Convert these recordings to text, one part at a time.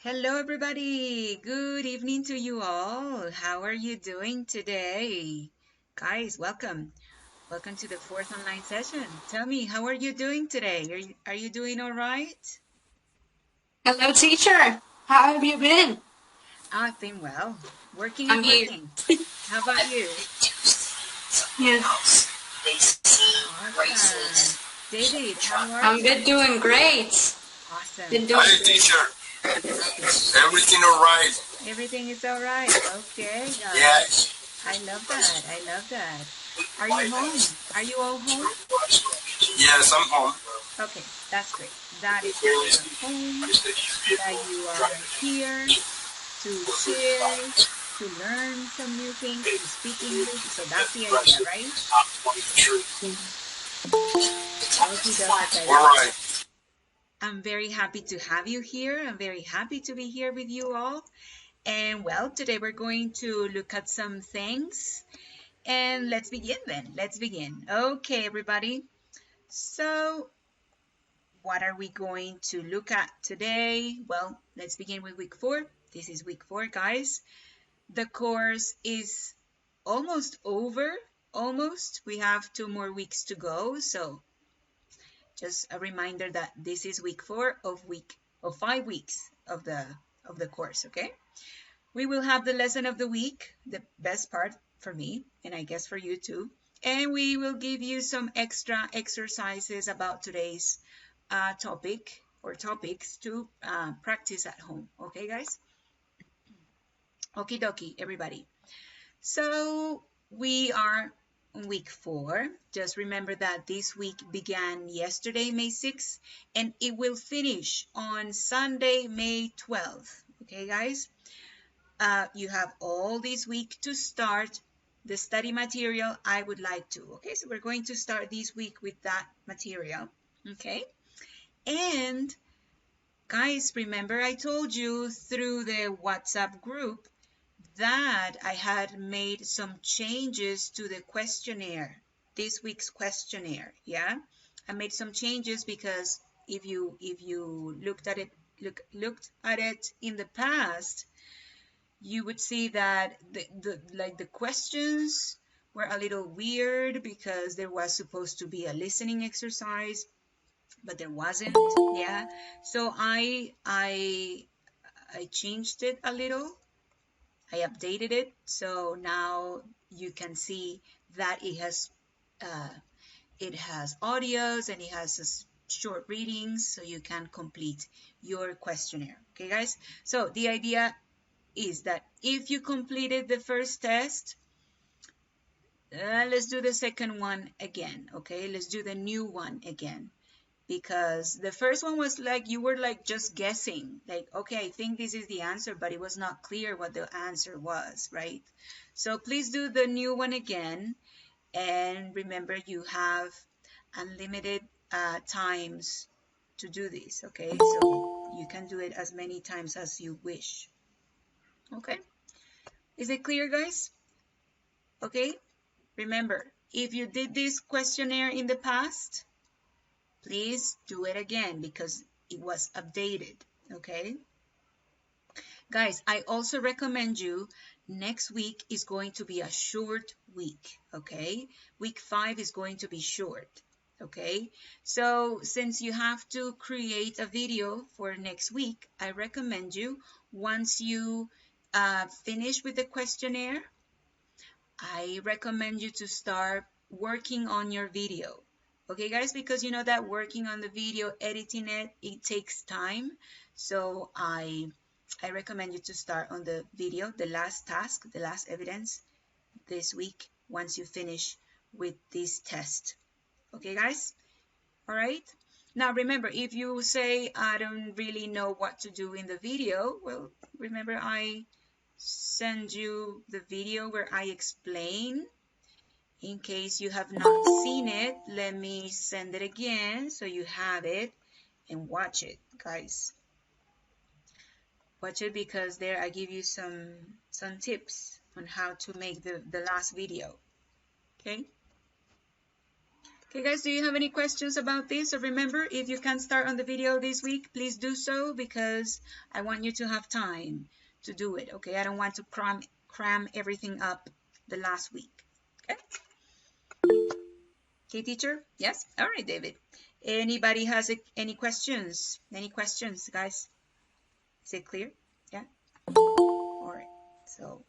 Hello, everybody. Good evening to you all. How are you doing today? Guys, welcome. Welcome to the fourth online session. Tell me, how are you doing today? Are you doing all right? Hello, teacher. How have you been? I've been well. Working I'm and here. working. How about you? Yes. Awesome. David, how are I'm you? been doing great. Awesome. Been doing Hi, great. teacher. Happy. Everything all right? Everything is all right. Okay, guys. Yes. I love that. I love that. Are you home? Are you all home? Yes, I'm home. Okay, that's great. That is that you are home, that you are here to share, to learn some new things, to speak English. So that's the idea, right? Okie dokie, guys. All right. I'm very happy to have you here. I'm very happy to be here with you all. And well, today we're going to look at some things. And let's begin then. Let's begin. Okay, everybody. So what are we going to look at today? Well, let's begin with week 4. This is week 4, guys. The course is almost over. Almost. We have 2 more weeks to go. So just a reminder that this is week 4 of 5 weeks of the course, okay? We will have the lesson of the week, the best part for me, and I guess for you too. And we will give you some extra exercises about today's topic or topics to practice at home. Okay, guys? Okie dokie, everybody. So we are on week 4. Just remember that this week began yesterday, May 6th, and it will finish on Sunday, May 12th. Okay, guys? You have all this week to start the study material I would like to. Okay, so we're going to start this week with that material. Okay, and guys, remember I told you through the WhatsApp group that I had made some changes to the questionnaire, this week's questionnaire. Yeah, I made some changes because if you looked at it in the past, you would see that the questions were a little weird because there was supposed to be a listening exercise, but there wasn't. Yeah, so I changed it a little. I updated it, so now you can see that uh, it has audios and it has short readings, so you can complete your questionnaire. Okay, guys. So the idea is that if you completed the first test, let's do the second one again. Okay, let's do the new one again, because the first one was like you were like just guessing, like, okay, I think this is the answer, but it was not clear what the answer was, right? So please do the new one again, and remember you have unlimited times to do this. Okay, so you can do it as many times as you wish. Okay, is it clear, guys? Okay, remember, if you did this questionnaire in the past, please do it again because it was updated. Okay, guys, I also recommend you, next week is going to be a short week. Okay, week 5 is going to be short. Okay, so since you have to create a video for next week, I recommend you, once you finish with the questionnaire, I recommend you to start working on your video. Okay, guys, because you know that working on the video, editing it, it takes time. So I recommend you to start on the video, the last task, the last evidence this week, once you finish with this test. Okay, guys? All right. Now, remember, if you say, I don't really know what to do in the video, well, remember I send you the video where I explain. In case you have not seen it, let me send it again so you have it and watch it, guys. Watch it because there I give you some tips on how to make the last video. Okay? Okay, guys, do you have any questions about this? So remember, if you can't start on the video this week, please do so because I want you to have time to do it, okay? I don't want to cram everything up the last week, okay? Okay, teacher? Yes? All right, David. Anybody has any questions? Any questions, guys? Is it clear? Yeah? All right. So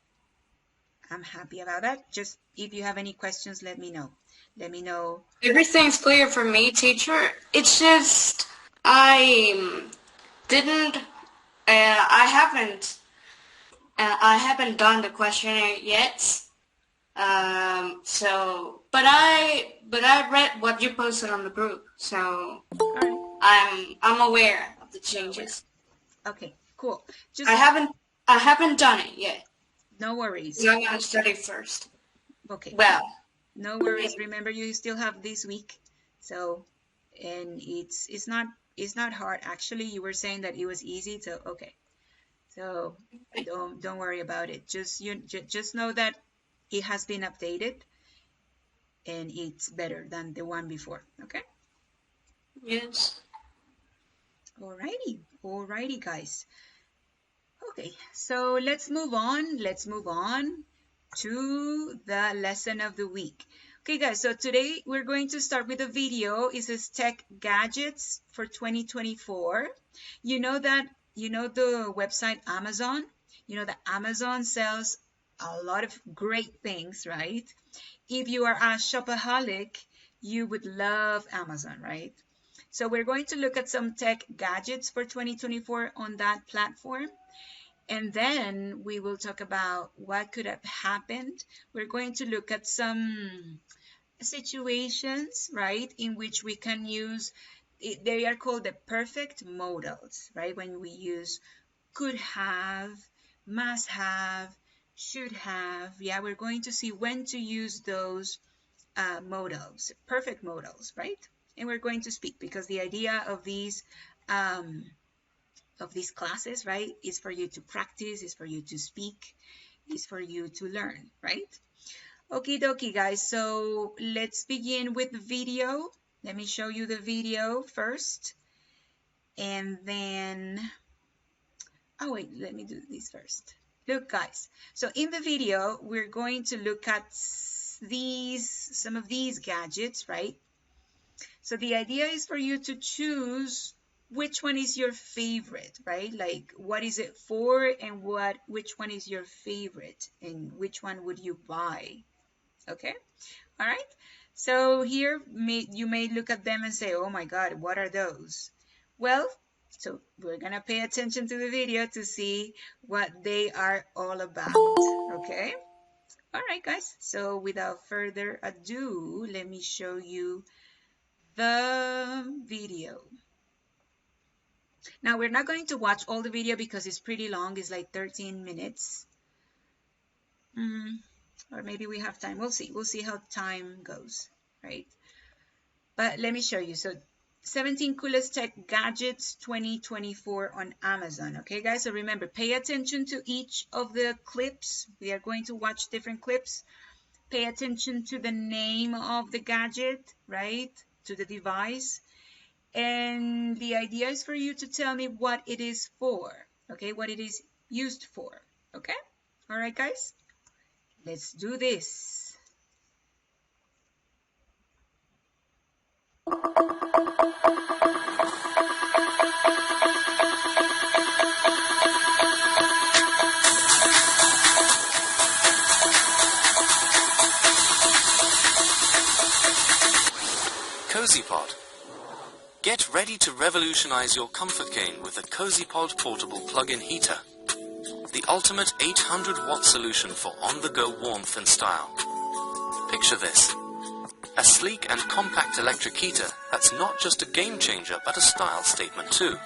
I'm happy about that. Just if you have any questions, let me know. Let me know. Everything's clear for me, teacher. It's just I didn't. I haven't done the questionnaire yet. But I read what you posted on the group, so All right. I'm aware of the changes. Okay, cool. I haven't done it yet. No worries. So I'm gonna study first. Okay. Well, no worries. Remember, you still have this week, so and it's not hard. Actually, you were saying that it was easy, so okay. So don't worry about it. Just know that it has been updated and it's better than the one before. Okay. Yes. Alrighty, guys. Okay, so let's move on. Let's move on to the lesson of the week. Okay, guys, so today we're going to start with a video. It says Tech Gadgets for 2024. You know the website Amazon? You know that Amazon sells a lot of great things, right? If you are a shopaholic, you would love Amazon, right? So we're going to look at some tech gadgets for 2024 on that platform. And then we will talk about what could have happened. We're going to look at some situations, right, in which we can use, they are called the perfect modals, right? When we use could have, must have, should have. Yeah, we're going to see when to use those modals, perfect modals, right? And we're going to speak because the idea of these classes, right, is for you to practice, is for you to speak, is for you to learn, right? Okie dokie, guys. So let's begin with the video. Let me show you the video first. And then, oh wait, let me do this first. Look, guys. So in the video, we're going to look at some of these gadgets, right? So the idea is for you to choose which one is your favorite, right? Like what is it for and which one is your favorite and which one would you buy? Okay, all right. So here you may look at them and say, oh my God, what are those? Well, so we're gonna pay attention to the video to see what they are all about, okay? All right, guys, so without further ado, let me show you the video. Now, we're not going to watch all the video because it's pretty long. It's like 13 minutes. Or maybe we have time. We'll see. We'll see how time goes, right? But let me show you. So 17 coolest tech gadgets 2024 on Amazon. Okay, guys? So remember, pay attention to each of the clips. We are going to watch different clips. Pay attention to the name of the gadget, right? To the device. And the idea is for you to tell me what it is for, okay? What it is used for, okay? All right, guys? Let's do this. Cozy Pod. Get ready to revolutionize your comfort game with the Cozy Pod portable plug-in heater. The ultimate 800-watt solution for on-the-go warmth and style. Picture this. A sleek and compact electric heater that's not just a game changer but a style statement too.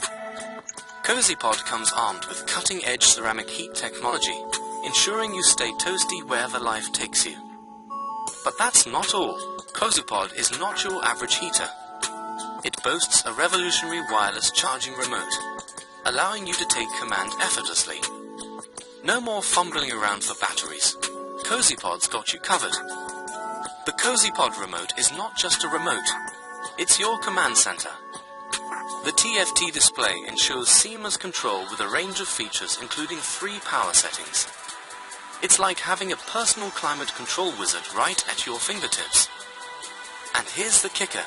Cozy Pod comes armed with cutting-edge ceramic heat technology, ensuring you stay toasty wherever life takes you. But that's not all. Cozy Pod is not your average heater. It boasts a revolutionary wireless charging remote, allowing you to take command effortlessly. No more fumbling around for batteries. Cozy Pod's got you covered. The CozyPod remote is not just a remote, it's your command center. The TFT display ensures seamless control with a range of features including 3 power settings. It's like having a personal climate control wizard right at your fingertips. And here's the kicker.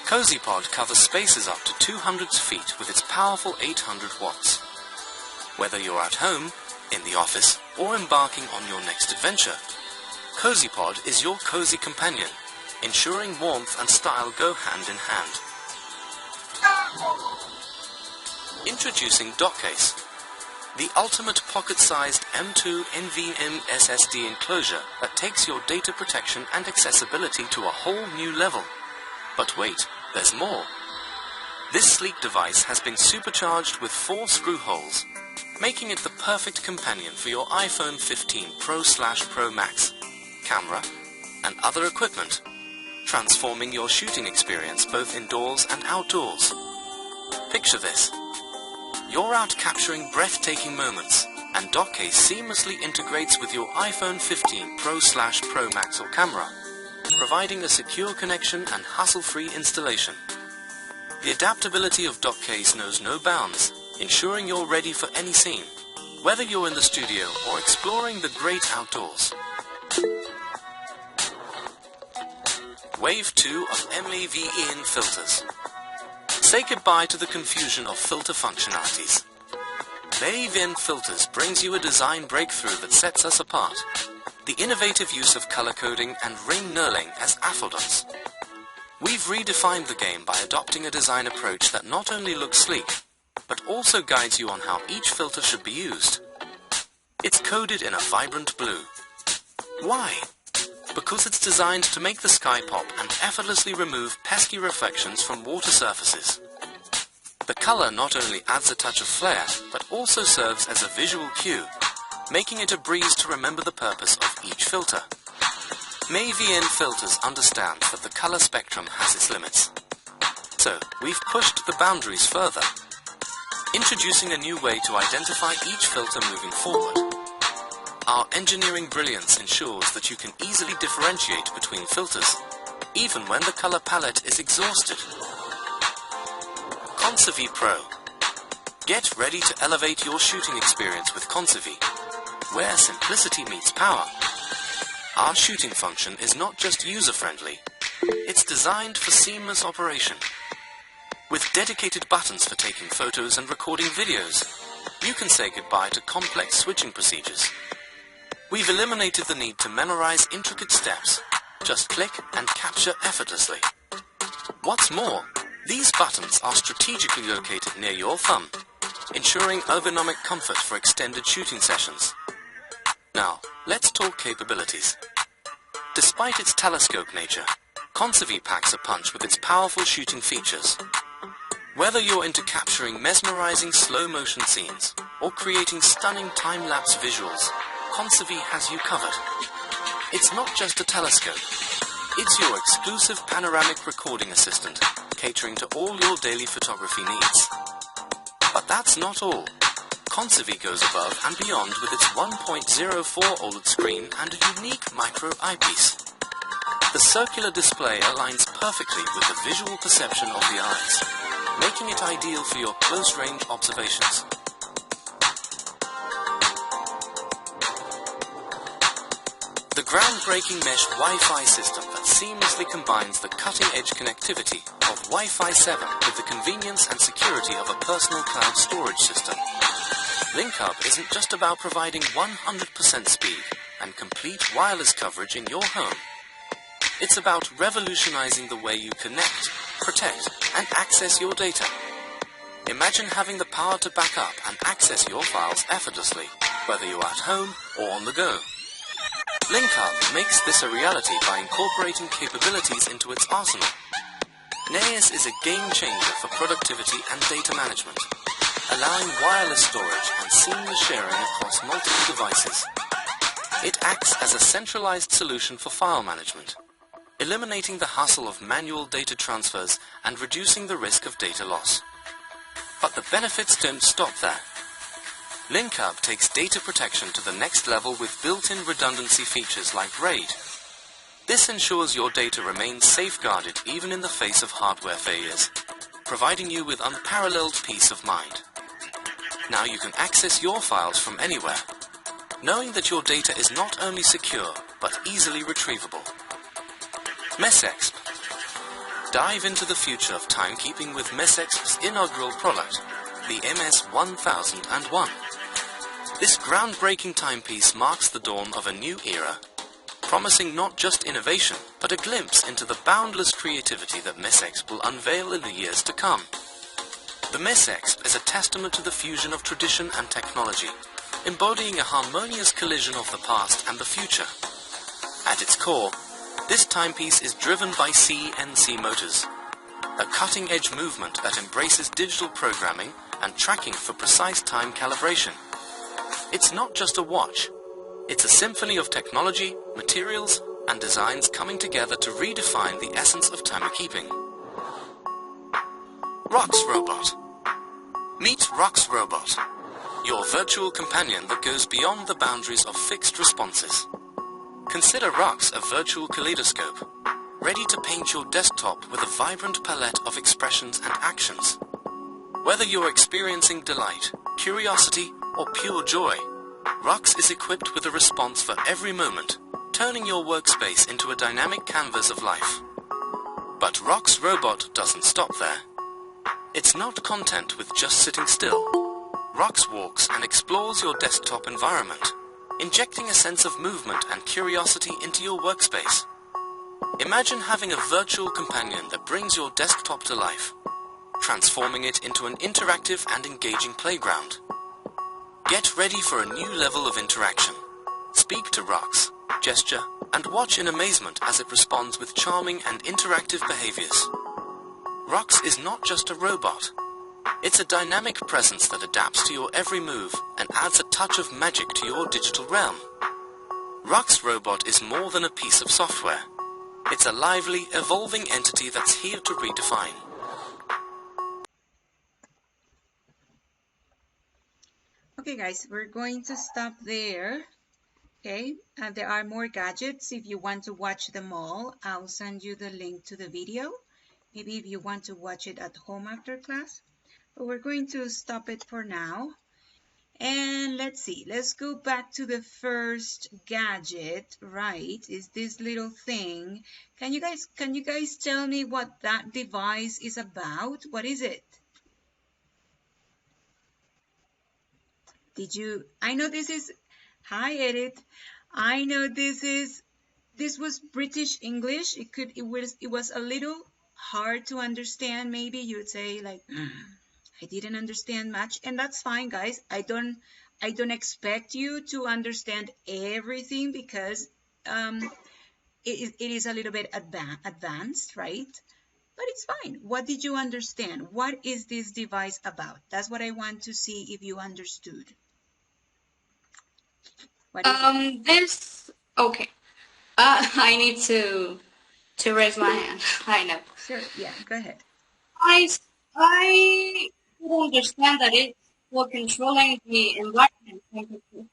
CozyPod covers spaces up to 200 feet with its powerful 800 watts. Whether you're at home, in the office, or embarking on your next adventure, CozyPod is your cozy companion, ensuring warmth and style go hand in hand. Introducing Dockcase, the ultimate pocket-sized M2 NVMe SSD enclosure that takes your data protection and accessibility to a whole new level. But wait, there's more. This sleek device has been supercharged with 4 screw holes, making it the perfect companion for your iPhone 15 Pro/Pro Max, camera, and other equipment, transforming your shooting experience both indoors and outdoors. Picture this. You're out capturing breathtaking moments, and Dockcase seamlessly integrates with your iPhone 15 Pro/Pro Max or camera, providing a secure connection and hassle-free installation. The adaptability of Dockcase knows no bounds, ensuring you're ready for any scene, whether you're in the studio or exploring the great outdoors. Wave 2 of EDW10 filters. Say goodbye to the confusion of filter functionalities. EDW10 filters brings you a design breakthrough that sets us apart. The innovative use of color coding and ring knurling as affordots. We've redefined the game by adopting a design approach that not only looks sleek, but also guides you on how each filter should be used. It's coded in a vibrant blue. Why? Because it's designed to make the sky pop and effortlessly remove pesky reflections from water surfaces. The color not only adds a touch of flair, but also serves as a visual cue, making it a breeze to remember the purpose of each filter. EDW10 filters understand that the color spectrum has its limits. So, we've pushed the boundaries further, introducing a new way to identify each filter moving forward. Our engineering brilliance ensures that you can easily differentiate between filters, even when the color palette is exhausted. Conserve Pro. Get ready to elevate your shooting experience with Conserve, where simplicity meets power. Our shooting function is not just user-friendly, it's designed for seamless operation. With dedicated buttons for taking photos and recording videos, you can say goodbye to complex switching procedures. We've eliminated the need to memorize intricate steps. Just click and capture effortlessly. What's more, these buttons are strategically located near your thumb, ensuring ergonomic comfort for extended shooting sessions. Now, let's talk capabilities. Despite its telescope nature, Conserve packs a punch with its powerful shooting features. Whether you're into capturing mesmerizing slow-motion scenes or creating stunning time-lapse visuals, Conserve has you covered. It's not just a telescope. It's your exclusive panoramic recording assistant, catering to all your daily photography needs. But that's not all. Conserve goes above and beyond with its 1.04 OLED screen and a unique micro eyepiece. The circular display aligns perfectly with the visual perception of the eyes, making it ideal for your close-range observations. The groundbreaking mesh Wi-Fi system that seamlessly combines the cutting-edge connectivity of Wi-Fi 7 with the convenience and security of a personal cloud storage system. LinkUp isn't just about providing 100% speed and complete wireless coverage in your home. It's about revolutionizing the way you connect, protect, and access your data. Imagine having the power to back up and access your files effortlessly, whether you're at home or on the go. LinkUp makes this a reality by incorporating capabilities into its arsenal. NAES is a game changer for productivity and data management, allowing wireless storage and seamless sharing across multiple devices. It acts as a centralized solution for file management, eliminating the hassle of manual data transfers and reducing the risk of data loss. But the benefits don't stop there. LinkUp takes data protection to the next level with built-in redundancy features like RAID. This ensures your data remains safeguarded even in the face of hardware failures, providing you with unparalleled peace of mind. Now you can access your files from anywhere, knowing that your data is not only secure, but easily retrievable. MESEXP. Dive into the future of timekeeping with MESEXP's inaugural product, the MS-1001. This groundbreaking timepiece marks the dawn of a new era, promising not just innovation, but a glimpse into the boundless creativity that MESEXP will unveil in the years to come. The MESEXP is a testament to the fusion of tradition and technology, embodying a harmonious collision of the past and the future. At its core, this timepiece is driven by CNC motors, a cutting-edge movement that embraces digital programming and tracking for precise time calibration. It's not just a watch, it's a symphony of technology, materials, and designs coming together to redefine the essence of timekeeping. ROX Robot. Meet ROX Robot, your virtual companion that goes beyond the boundaries of fixed responses. Consider ROX a virtual kaleidoscope, ready to paint your desktop with a vibrant palette of expressions and actions. Whether you're experiencing delight, curiosity, or pure joy, ROX is equipped with a response for every moment, turning your workspace into a dynamic canvas of life. But ROX Robot doesn't stop there. It's not content with just sitting still. ROX walks and explores your desktop environment, injecting a sense of movement and curiosity into your workspace. Imagine having a virtual companion that brings your desktop to life, transforming it into an interactive and engaging playground. Get ready for a new level of interaction. Speak to ROX, gesture, and watch in amazement as it responds with charming and interactive behaviors. ROX is not just a robot. It's a dynamic presence that adapts to your every move and adds a touch of magic to your digital realm. ROX Robot is more than a piece of software. It's a lively, evolving entity that's here to redefine. Okay guys, we're going to stop there. Okay, there are more gadgets. If you want to watch them all, I'll send you the link to the video. Maybe if you want to watch it at home after class. But we're going to stop it for now. And let's see, let's go back to the first gadget, right? Is this little thing. Can you guys tell me what that device is about? What is it? I know this is, hi Edith. I know this was British English. It was a little hard to understand. Maybe you'd say like, I didn't understand much, and that's fine, guys. I don't expect you to understand everything because it is a little bit advanced, right? But it's fine. What did you understand? What is this device about? That's what I want to see if you understood. What is it? Okay. I need to raise my hand. I know. Sure. Yeah. Go ahead. I understand that it's for controlling the environment temperature.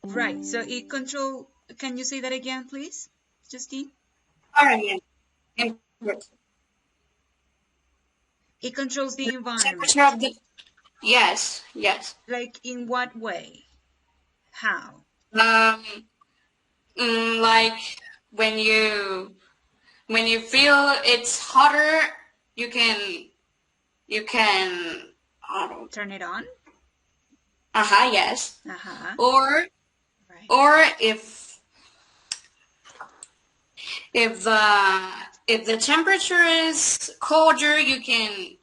Right. So it control. Can you say that again, please, Justine? Environment temperature. It controls the environment. Temperature of the. Yes. Like in what way? How? Like when you feel it's hotter, you can turn it on. Yes. Or right. Or if the temperature is colder, you can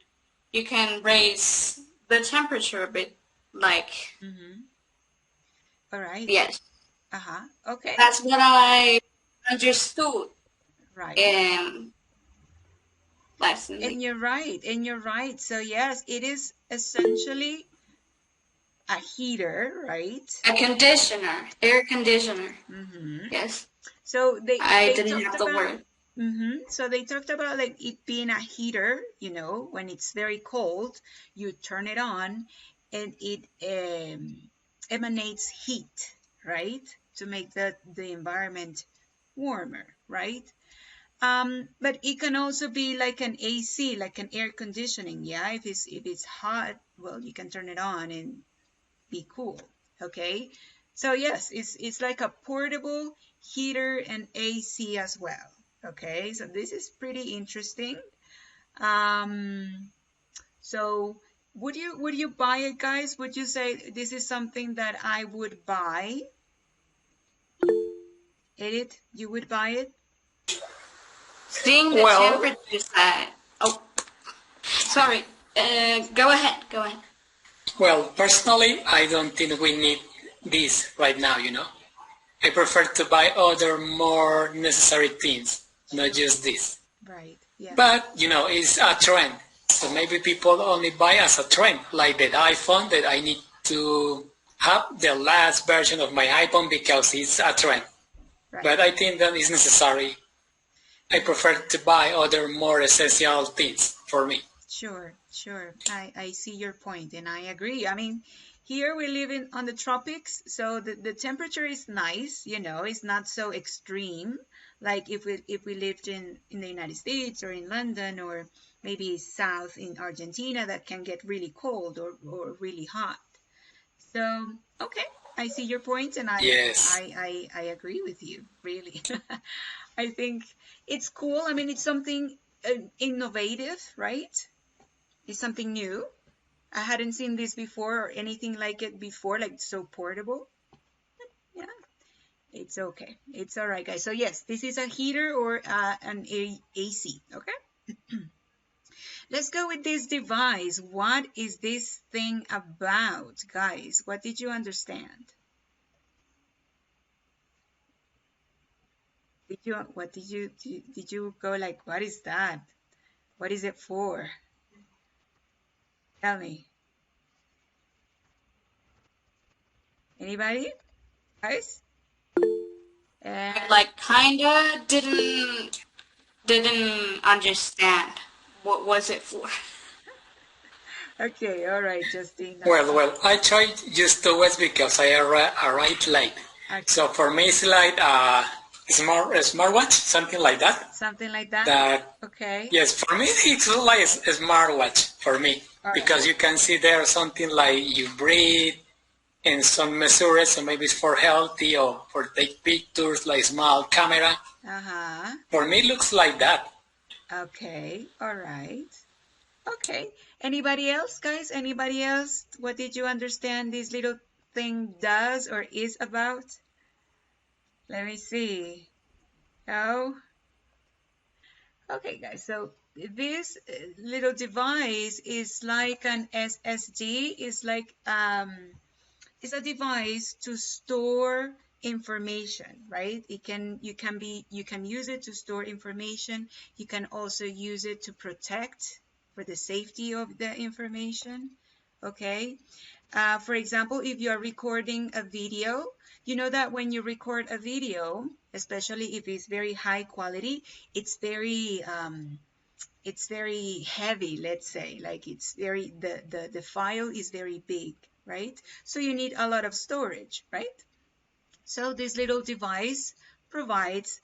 raise the temperature a bit, like. All right. Yes. Okay. That's what I understood. Right. Lesson. And you're right. So yes, it is essentially a heater, right? A conditioner, air conditioner. Yes. So I didn't have the word. So they talked about like it being a heater. You know, when it's very cold, you turn it on, and it emanates heat, right, to make the environment warmer, right? But it can also be like an AC, like an air conditioning. Yeah, if it's hot, well, you can turn it on and be cool. Okay, so yes, it's like a portable heater and AC as well. Okay, so this is pretty interesting. Um, so would you buy it, guys? Would you say this is something that I would buy? Edith, you would buy it? Seeing the Well, temperatures that. Oh, sorry. Go ahead. Go ahead. well, personally, I don't think we need this right now, I prefer to buy other more necessary things, not just this. Right. Yeah. But, it's a trend. So maybe people only buy as a trend, like that iPhone that I need to have the last version of my iPhone because it's a trend. Right. But I think that is necessary. I prefer to buy other more essential things for me. Sure. I see your point, and I agree. I mean, here we live on the tropics, so the temperature is nice, it's not so extreme like if we lived in the United States or in London or maybe south in Argentina that can get really cold or really hot. So, okay, I see your point, and Yes. I agree with you, really. I think it's cool. I mean, it's something innovative, right? It's something new. I hadn't seen this before or anything like it before, like so portable. Yeah, it's okay. It's all right, guys. So yes, this is a heater or an AC, okay? Let's go with this device. What is this thing about, guys? What did you understand? Did you go like, what is that? What is it for? Tell me. Anybody? Guys? Like kinda didn't understand. What was it for? Okay, all right, Justine. Well, I tried just to West because I arrived late. Okay. So for me, it's like a smartwatch, something like that. Something like that? Okay. Yes, for me, it's like a smartwatch for me. All right. Because you can see there something like you breathe and some measures, so maybe it's for healthy or for take pictures, like small camera. Uh-huh. For me, it looks like that. Okay, all right. Okay. Anybody else, guys? Anybody else? What did you understand this little thing does or is about? Let me see. Oh. Okay, guys. So this little device is like an SSD. It's like it's a device to store information, right? You can use it to store information. You can also use it to protect for the safety of the information. Okay. For example, if you are recording a video, you know that when you record a video, especially if it's very high quality, it's very heavy, let's say, like it's very the file is very big, right? So you need a lot of storage, right? So this little device provides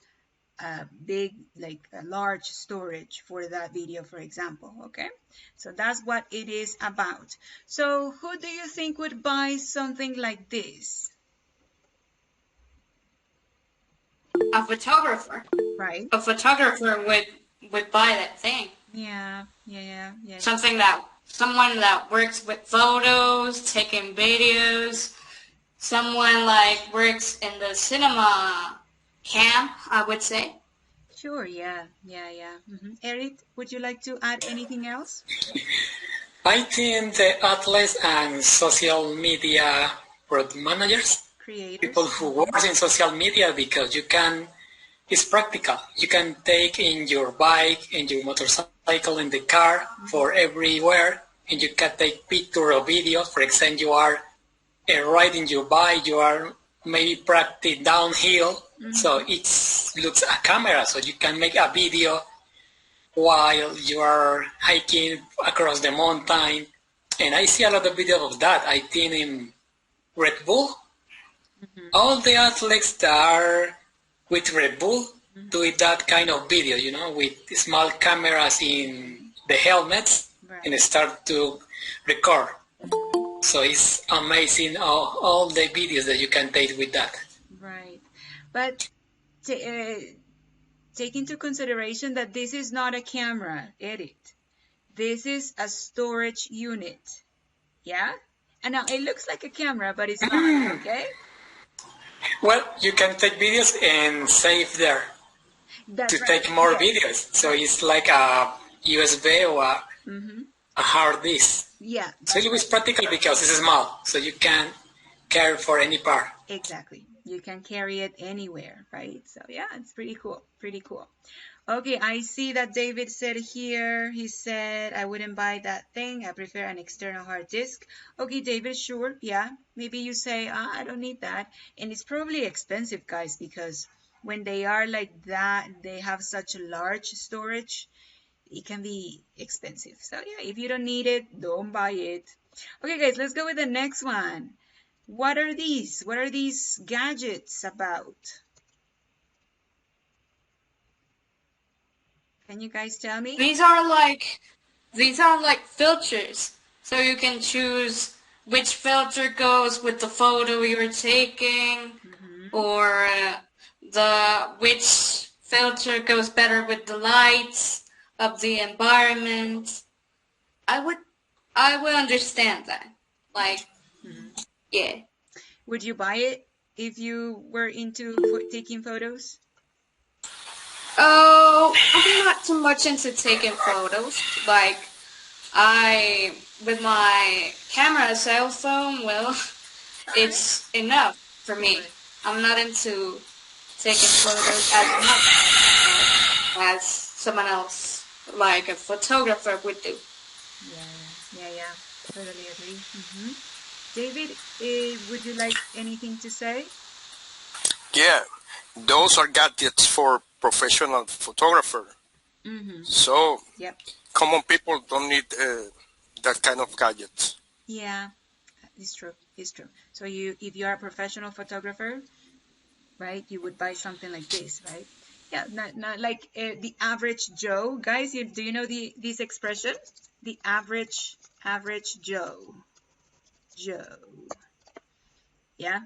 a big, like a large storage for that video, for example, okay? So that's what it is about. So who do you think would buy something like this? A photographer. Right. A photographer would buy that thing. Yeah. Someone that works with photos, taking videos, someone like works in the cinema camp, I would say. Sure, yeah. Eric, would you like to add anything else? I think the athletes and social media product managers, Creators. people who work in social media, because it's practical. You can take in your bike, in your motorcycle, in the car, for everywhere, and you can take picture or video. For example, you are riding your bike, you are maybe practice downhill, so it looks a camera, so you can make a video while you are hiking across the mountain. And I see a lot of videos of that. I think in Red Bull, all the athletes that are with Red Bull doing that kind of video, with small cameras in the helmets and start to record. So it's amazing all the videos that you can take with that. Right. But take into consideration that this is not a camera edit. This is a storage unit. Yeah? And now it looks like a camera, but it's not, okay? Well, you can take videos and save there to take more videos. So it's like a USB or a hard disk. Yeah. So it was practical because it's small, so you can carry for any part. Exactly. You can carry it anywhere, right? So yeah, it's pretty cool. Pretty cool. Okay, I see that David said here, he said, I wouldn't buy that thing. I prefer an external hard disk. Okay, David, sure. Yeah, maybe you say, I don't need that. And it's probably expensive, guys, because when they are like that, they have such a large storage, it can be expensive. So yeah, if you don't need it, don't buy it. Okay, guys, let's go with the next one. What are these? What are these gadgets about? Can you guys tell me? These are like filters. So you can choose which filter goes with the photo you're taking, or which filter goes better with the lights of the environment. I would understand that. Like, yeah. Would you buy it if you were into taking photos? Oh, I'm not too much into taking photos. Like, with my camera cell phone, well, it's enough for me. I'm not into taking photos as much as someone else, like a photographer would do. Yeah. Totally agree. David, would you like anything to say? Yeah, those are gadgets for professional photographer. So common people don't need that kind of gadgets. Yeah, it's true. It's true. So if you are a professional photographer, right, you would buy something like this, right? Yeah, not like the average Joe. Guys, do you know this expression? The average Joe. Yeah.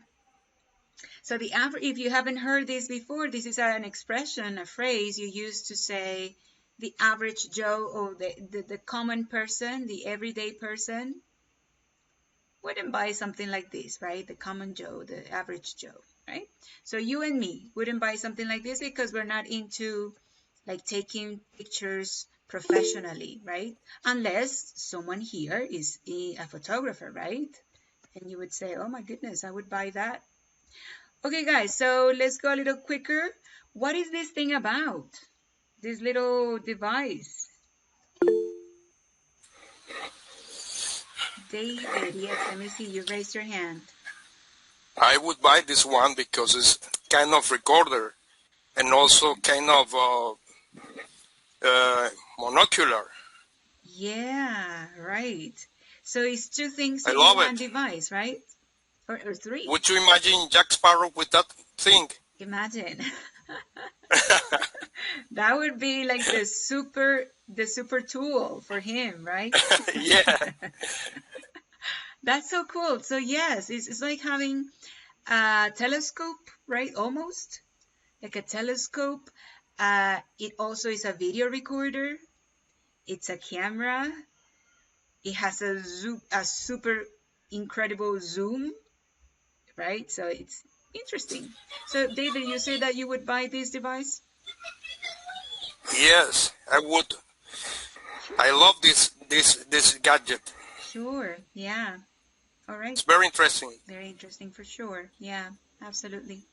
So if you haven't heard this before, this is an expression, a phrase you use to say the average Joe, or the common person, the everyday person wouldn't buy something like this, right? The common Joe, the average Joe, right? So you and me wouldn't buy something like this because we're not into like taking pictures professionally, right? Unless someone here is a photographer, right? And you would say, oh my goodness, I would buy that. Okay, guys, so let's go a little quicker. What is this thing about? This little device? David, yes, let me see. You raised your hand. I would buy this one because it's kind of recorder and also kind of monocular. Yeah, right. So it's two things I in love one it. device, right? Or three. Would you imagine Jack Sparrow with that thing? Imagine. That would be like the super tool for him, right? Yeah. That's so cool. So yes, it's like having a telescope, right? Almost like a telescope. It also is a video recorder. It's a camera. It has a super incredible zoom, right? So it's interesting. So David, you say that you would buy this device? Yes, I would. I love this gadget. Sure. Yeah. All right. It's very interesting. Very interesting for sure. Yeah, absolutely.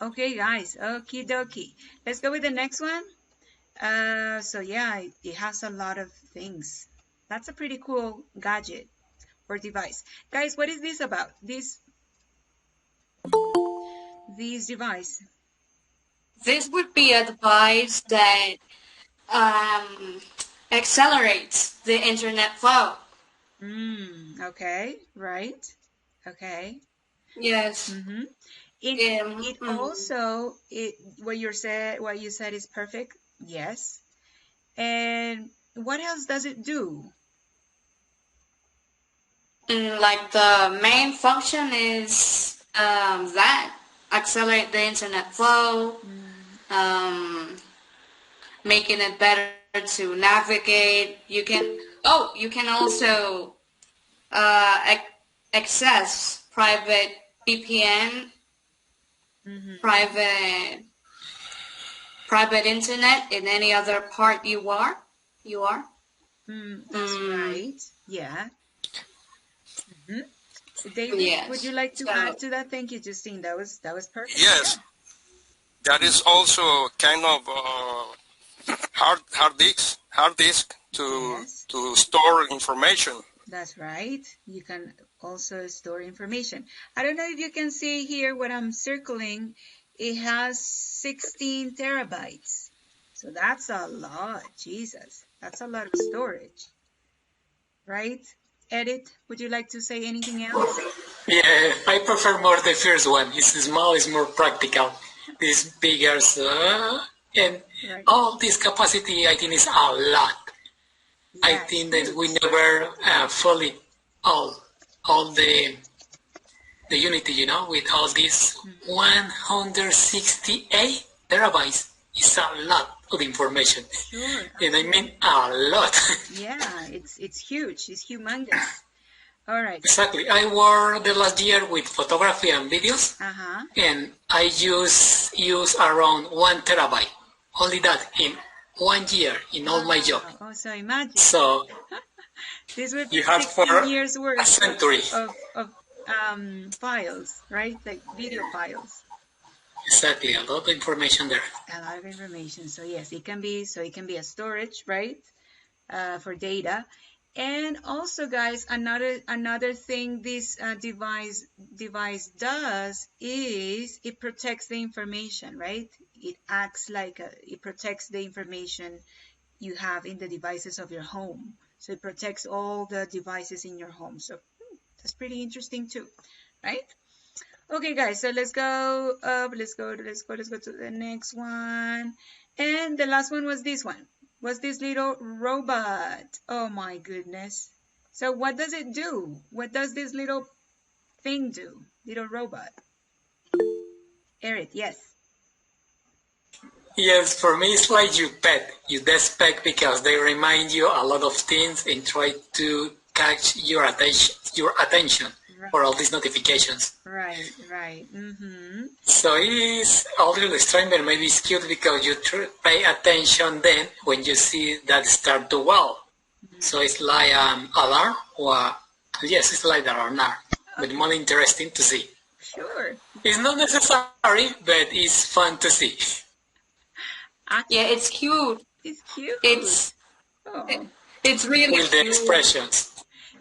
Okay, guys. Okie dokie. Let's go with the next one. So yeah, it has a lot of things. That's a pretty cool gadget or device. Guys, what is this about? This device. This would be a device that accelerates the internet flow. Okay, right. Okay. Yes. It also what you said is perfect. Yes. And what else does it do? Like the main function is that accelerate the internet flow, making it better to navigate. You can also access private VPN, private internet in any other part you are. That's right. Yeah. David, Yes. would you like to add to that? Thank you, Justine. That was perfect. Yes, that is also kind of hard disk to Yes. to store information. That's right. You can also store information. I don't know if you can see here what I'm circling. It has 16 terabytes. So that's a lot. Jesus, that's a lot of storage. Right? Edit, would you like to say anything else? Yeah, I prefer more the first one. It's small, it's more practical. This bigger, and Right. all this capacity, I think, is a lot. Yeah, I think that we never fully all the Unity, with all these 168 terabytes. It's a lot of information. Sure. And I mean a lot. Yeah, it's huge. It's humongous. All right. Exactly. I worked the last year with photography and videos, and I use around 1 terabyte. Only that in 1 year in all my job. Oh, so imagine. So this would be you have 16 years worth a century of files, right? Like video files. Exactly, a lot of information there. A lot of information. So yes, it can be a storage, right? For data. And also, guys, another thing this device does is it protects the information, right? It acts like it protects the information you have in the devices of your home. So it protects all the devices in your home. So that's pretty interesting too, right? Okay, guys. So let's go up. Let's go to the next one. And the last one was this one. Was this little robot. Oh my goodness. So what does it do? What does this little thing do? Little robot. Eric, yes. Yes, for me it's like your pet, your desk pet, because they remind you a lot of things and try to catch your attention for all these notifications. Right. So it's a little strange, but maybe it's cute because you pay attention then when you see that start to well. So it's like alarm, or yes, it's like an alarm, but more interesting to see. Sure. It's not necessary, but it's fun to see. Yeah, it's cute. It's cute. It's really with the expressions.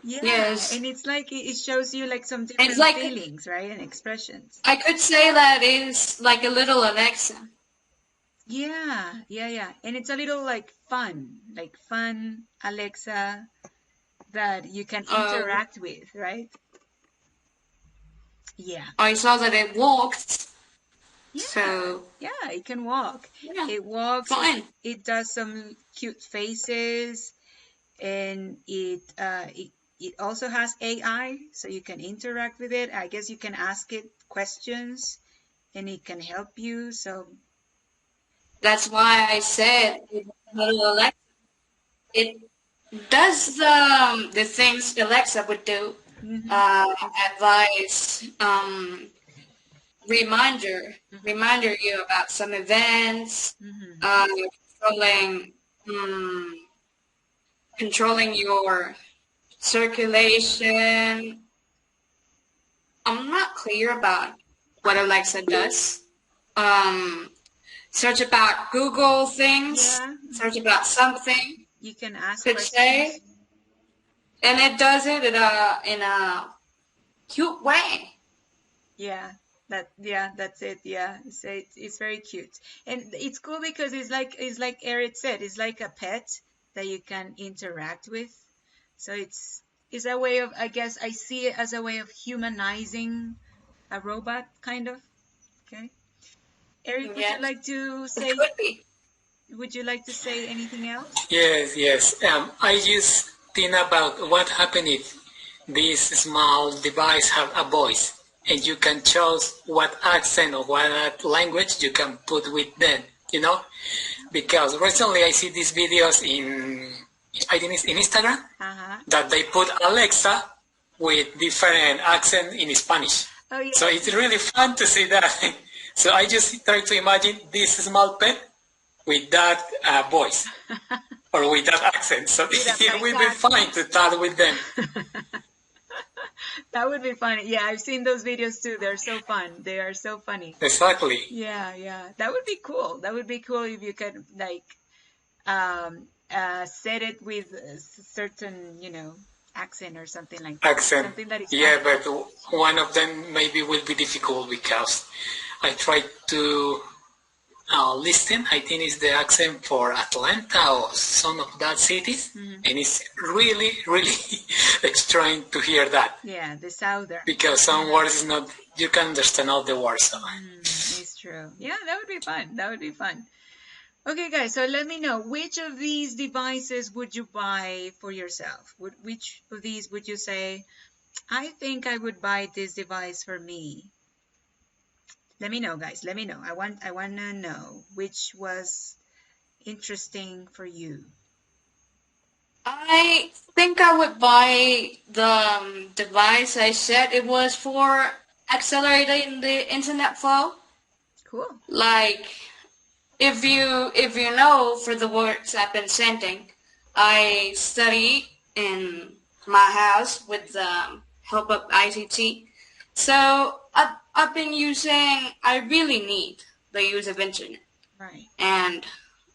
Yeah, yes. And it's like it shows you like some different feelings, right, and expressions. I could say that it's like a little Alexa. Yeah. And it's a little like fun Alexa that you can interact with, right? Yeah. I saw that it walks. Yeah. So yeah, it can walk. Yeah. It walks. Fine. It does some cute faces, and it also has AI, so you can interact with it. I guess you can ask it questions, and it can help you. So that's why I said little Alexa. It does the things Alexa would do. Advice, reminder you about some events, controlling your circulation. I'm not clear about what Alexa does. Search about Google things. Yeah. Search about something. You can ask questions. Say, and it does it in a cute way. Yeah. That's it. Yeah, so it's very cute, and it's cool because it's like Eric said, it's like a pet that you can interact with. So it's a way of, I guess I see it as a way of humanizing a robot, kind of, Okay. Eric, would you Yes, like to it say could be. anything else? Yes, yes. I just think about what happened if this small device have a voice, and you can choose what accent or what language you can put with them. You know, because recently I see these videos in, I think it's in Instagram, Uh-huh. that they put Alexa with different accent in Spanish. Oh, yeah. So it's really fun to see that. So I just try to imagine this small pet with that voice or with that accent. So it will be fine to talk with them. That would be funny. Yeah, I've seen those videos too. They're so fun. They are so funny. Exactly. Yeah, yeah. That would be cool. That would be cool if you could like set it with a certain, accent or something like that. Accent. Something that is Yeah, fun. but one of them maybe will be difficult because I tried to listen. I think it's the accent for Atlanta or some of that cities, and it's really, really trying to hear that Yeah, the southern. because some words is not you can understand all the words. So. It's true. Yeah, that would be fun. That would be fun. Okay, guys, so let me know which of these devices would you buy for yourself? Which of these would you say, I think I would buy this device for me? Let me know, guys. Let me know. I want to know which was interesting for you. I think I would buy the device I said it was for accelerating the internet flow. Cool. Like, if you know, for the works I've been sending, I study in my house with the help of ICT. So I've been using. I really need the use of internet Right. and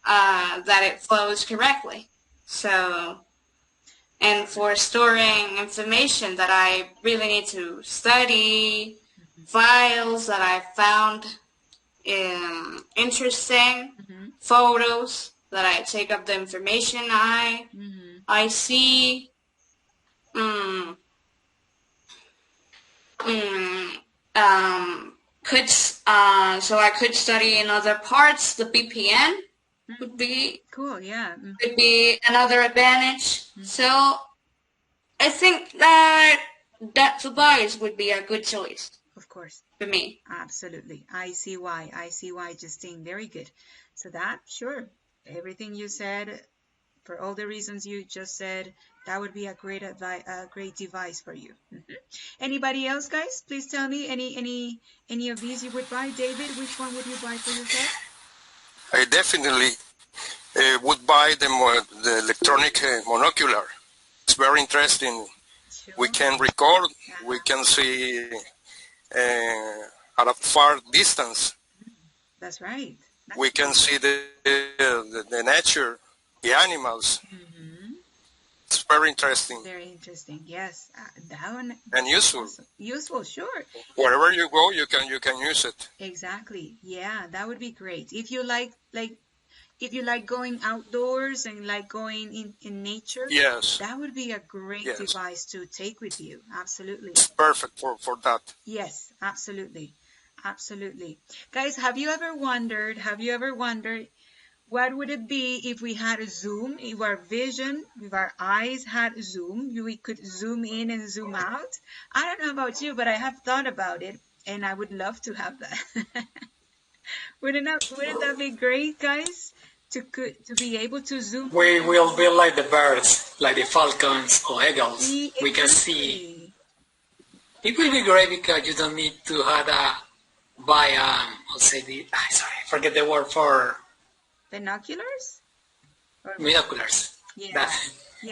that it flows correctly. So, and for storing information that I really need to study, files that I found interesting, photos that I take up the information I see, mm, mm, could so I could study in other parts. The VPN would be Cool. Yeah. could be another advantage. So I think that device would be a good choice Of course. for me. Absolutely. I see why. I see why, Justine. Very good. So that, sure. Everything you said, for all the reasons you just said, that would be a great device for you. Anybody else, guys? Please tell me any of these you would buy. David, which one would you buy for yourself? I definitely would buy the electronic monocular. It's very interesting. Sure. We can record, we can see at a far distance. That's right. We can see the nature, the animals. It's very interesting Very interesting. Yes, that one. and useful. Awesome. Useful, sure. Wherever you go, you can use it. Exactly. Yeah, that would be great. If you like if you like going outdoors and like going in nature, Yes. that would be a great Yes. device to take with you. Absolutely. It's perfect for that. Yes, absolutely. Absolutely. Guys, have you ever wondered what would it be if we had a zoom, if our vision, if our eyes had zoom, we could zoom in and zoom out? I don't know about you, but I have thought about it and I would love to have that. Wouldn't that be great, guys? To be able to zoom. We will be like the birds, like the falcons or eagles. We can see. It will be great because you don't need to have buy I'll say sorry, I forget the word for binoculars. Binoculars. Yeah.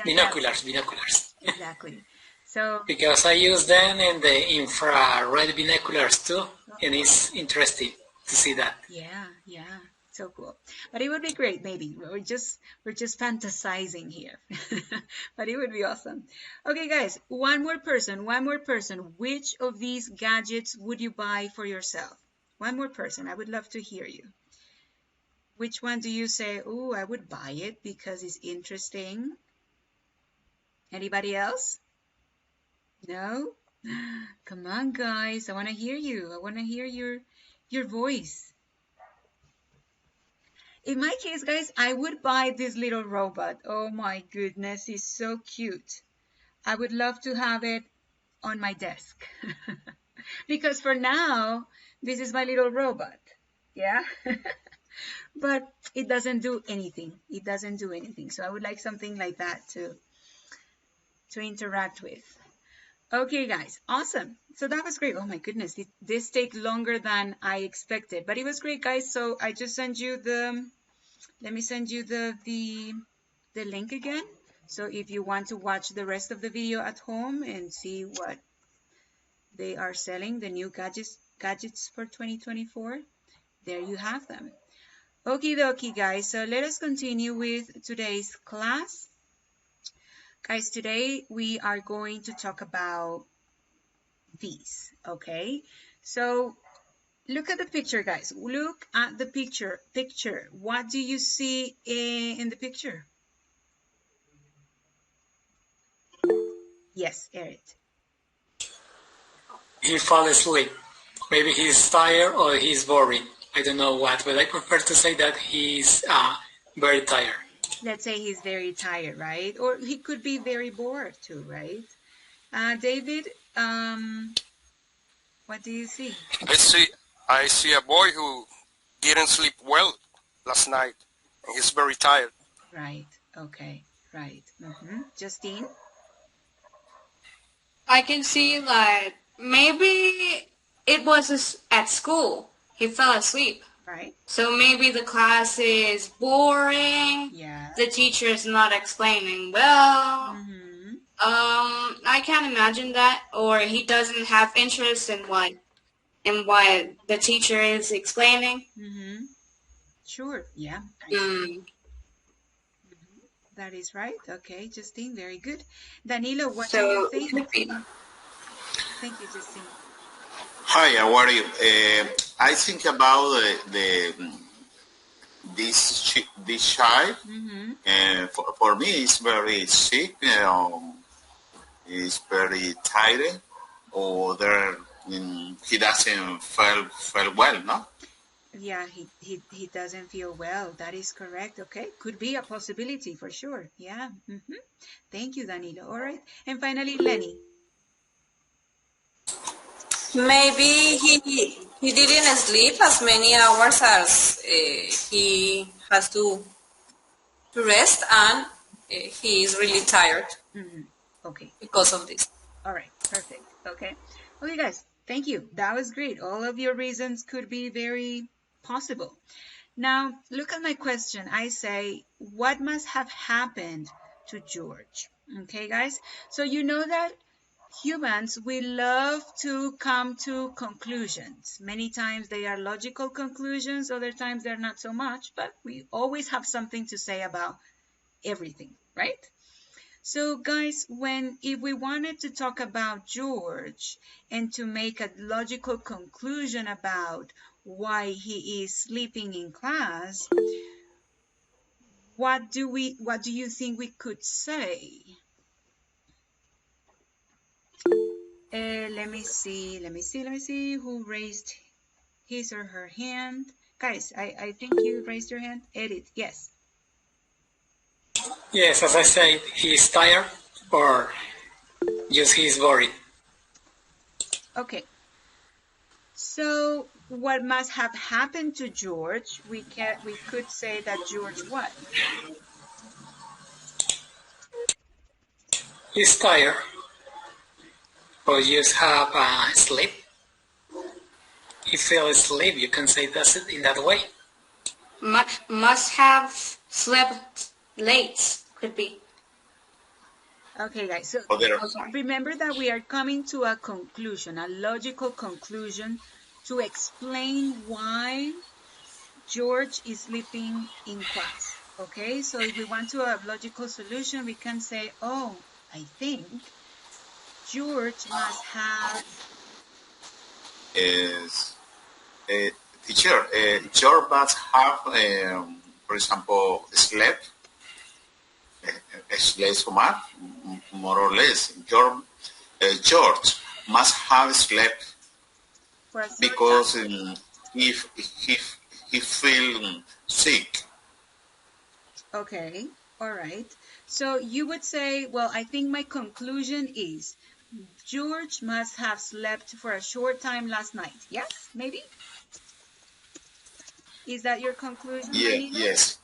Binoculars. Exactly. So because I use them in the infrared binoculars too, and it's interesting to see that. Yeah. So cool. But it would be great, maybe. We're just fantasizing here. But it would be awesome. Okay, guys, one more person. Which of these gadgets would you buy for yourself? One more person. I would love to hear you. Which one do you say, oh, I would buy it because it's interesting? Anybody else? No? Come on, guys. I want to hear you. I want to hear Your voice. In my case, guys, I would buy this little robot. Oh my goodness, he's so cute. I would love to have it on my desk. Because for now, this is my little robot. Yeah. But it doesn't do anything. It doesn't do anything. So I would like something like that to interact with. Okay, guys, awesome. So that was great. Oh my goodness, this take longer than I expected, but it was great, guys. So I just sent you let me send you the link again. So if you want to watch the rest of the video at home and see what they are selling, the new gadgets for 2024, there you have them. Okie dokie, guys. So let us continue with today's class. Guys, today we are going to talk about these, okay? So look at the picture, guys. Look at the picture. What do you see in the picture? Yes, Eric. He fall asleep. Maybe he's tired or he's boring. I don't know what, but I prefer to say that he's very tired. Let's say he's very tired, right? Or he could be very bored too, right? David, what do you see? I see a boy who didn't sleep well last night, and he's very tired. Right. Okay. Right. Justine? I can see that maybe it was at school. He fell asleep. Right. So maybe the class is boring. Yeah. The teacher is not explaining well. I can't imagine that. Or he doesn't have interest in what the teacher is explaining. Sure. Yeah. That is right. Okay, Justine, very good. Danilo, what do you think? Thank you, Justine. Hi, how are you? I think about this child. For me, it's very sick. He's very tired, or he doesn't feel well, no? Yeah, he doesn't feel well. That is correct. Okay, could be a possibility for sure. Yeah. Thank you, Danilo. All right, and finally, Lenny. Maybe he didn't sleep as many hours as he has to rest, and he is really tired. Okay. Because of this. All right. Perfect. Okay. Okay, guys. Thank you. That was great. All of your reasons could be very possible. Now, look at my question. I say, what must have happened to George? Okay, guys. So you know that humans, we love to come to conclusions. Many times they are logical conclusions, other times they're not so much, but we always have something to say about everything, right? So guys, if we wanted to talk about George and to make a logical conclusion about why he is sleeping in class, what do you think we could say? Let me see who raised his or her hand. Guys, I think you raised your hand. Edith, yes. Yes, as I said, he's tired or just he's worried. Okay. So what must have happened to George? We could say that George what? He's tired or just have sleep. He fell asleep, you can say that in that way. Must have slept late, could be. Okay, guys, so remember that we are coming to a conclusion, a logical conclusion to explain why George is sleeping in class. Okay, so if we want to have a logical solution, we can say, oh, I think George must have... Teacher, George must have, for example, slept so much, more or less. George must have slept because if he feel sick. Okay, all right. So you would say, well, I think my conclusion is George must have slept for a short time last night. Yes, maybe? Is that your conclusion, Yeah, Danilo? yes.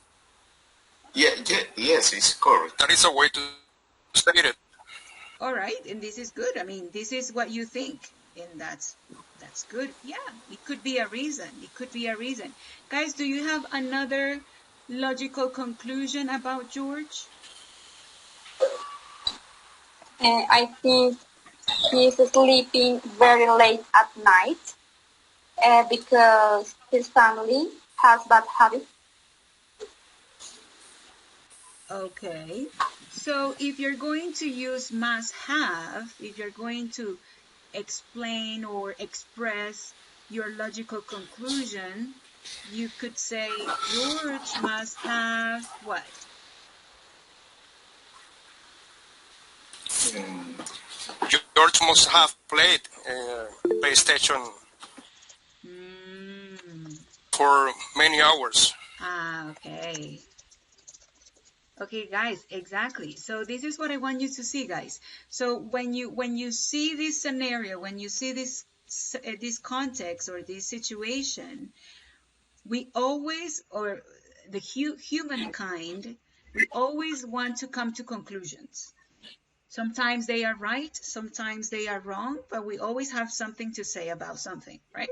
Yes, it's correct. That is a way to state it. All right, and this is good. I mean, this is what you think, and that's good. Yeah, it could be a reason. It could be a reason. Guys, do you have another logical conclusion about George? I think he's sleeping very late at night because his family has bad habits. Okay. So if you're going to use must have, if you're going to explain or express your logical conclusion, you could say George must have what? George must have played PlayStation for many hours. Okay. Okay, guys, exactly. So this is what I want you to see, guys. So when you see this scenario, when you see this context or this situation, we always, or the humankind, we always want to come to conclusions. Sometimes they are right, sometimes they are wrong, but we always have something to say about something, right?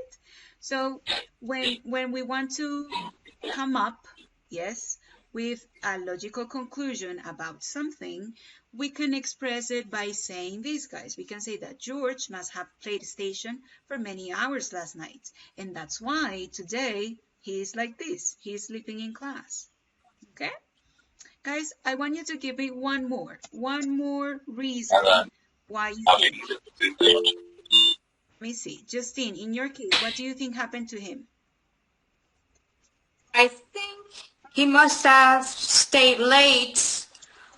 So when we want to come up, yes, with a logical conclusion about something, we can express it by saying this, guys. We can say that George must have played PlayStation for many hours last night, and that's why today he is like this. He is sleeping in class. Okay? Guys, I want you to give me one more reason why you think. Let me see. Justine, in your case, what do you think happened to him? I think he must have stayed late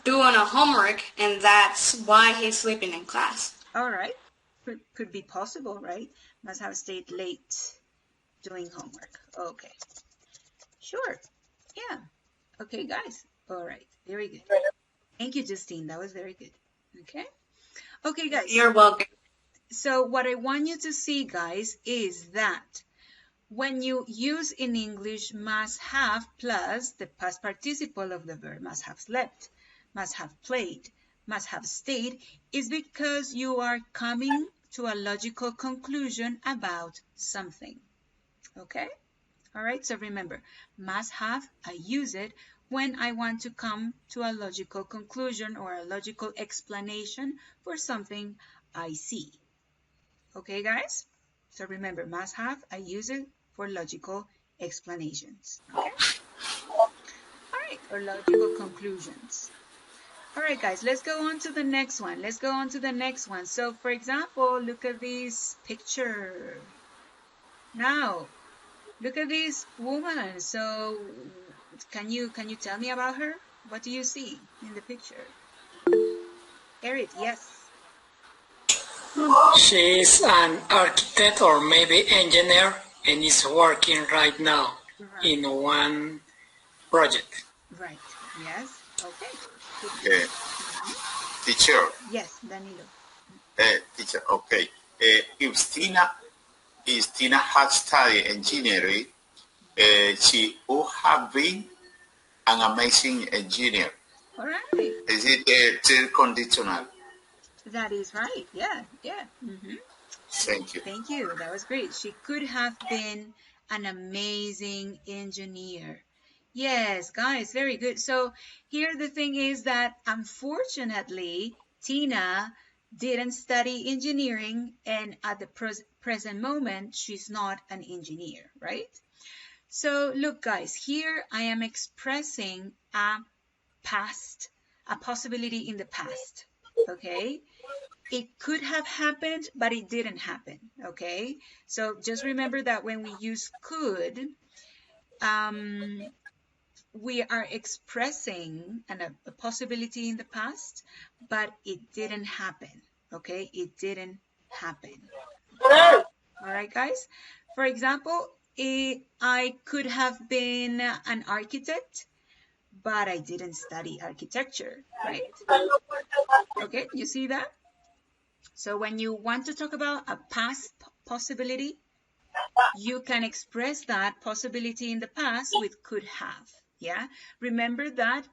doing a homework, and that's why he's sleeping in class. All right. Could be possible, right? Must have stayed late doing homework. Okay. Sure. Yeah. Okay, guys. All right. Very good. Thank you, Justine. That was very good. Okay. Okay, guys. You're welcome. So what I want you to see, guys, is that when you use in English must have plus the past participle of the verb, must have slept, must have played, must have stayed, is because you are coming to a logical conclusion about something. Okay? All right, so remember, must have, I use it when I want to come to a logical conclusion or a logical explanation for something I see. Okay, guys? So remember, must have, I use it for logical explanations. Okay? All right, or logical conclusions. All right, guys, let's go on to the next one. Let's go on to the next one. So, for example, look at this picture. Now, look at this woman. So, can you tell me about her? What do you see in the picture? Eric, yes. She's an architect or maybe engineer and is working right now in one project. Right. Yes. Okay. Teacher. Yes, Danilo. Teacher, okay. If Tina had studied engineering, she would have been an amazing engineer. All right. Is it still conditional? That is right. Yeah. Thank you. Thank you. That was great. She could have been an amazing engineer. Yes, guys, very good. So here the thing is that unfortunately, Tina didn't study engineering, and at the present moment, she's not an engineer, right? So look, guys, here I am expressing a possibility in the past, okay? It could have happened, but it didn't happen, okay? So just remember that when we use could, we are expressing a possibility in the past, but it didn't happen, okay? It didn't happen. All right, guys? For example, I could have been an architect, but I didn't study architecture, right? Okay, you see that? So when you want to talk about a past possibility, you can express that possibility in the past with could have, yeah? Remember that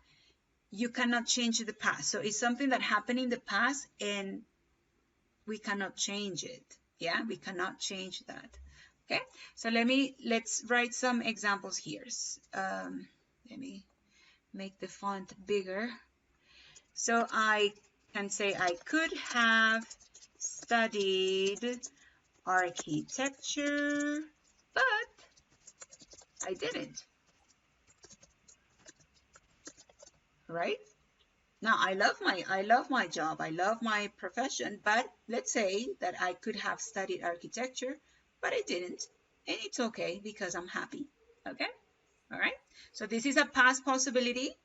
you cannot change the past. So it's something that happened in the past and we cannot change it, yeah? We cannot change that, okay? So let's write some examples here. Let me make the font bigger. So I can say I could have studied architecture, but I didn't, right? Now I love my job, I love my profession, but let's say that I could have studied architecture, but I didn't, and it's okay because I'm happy, okay? All right, so this is a past possibility,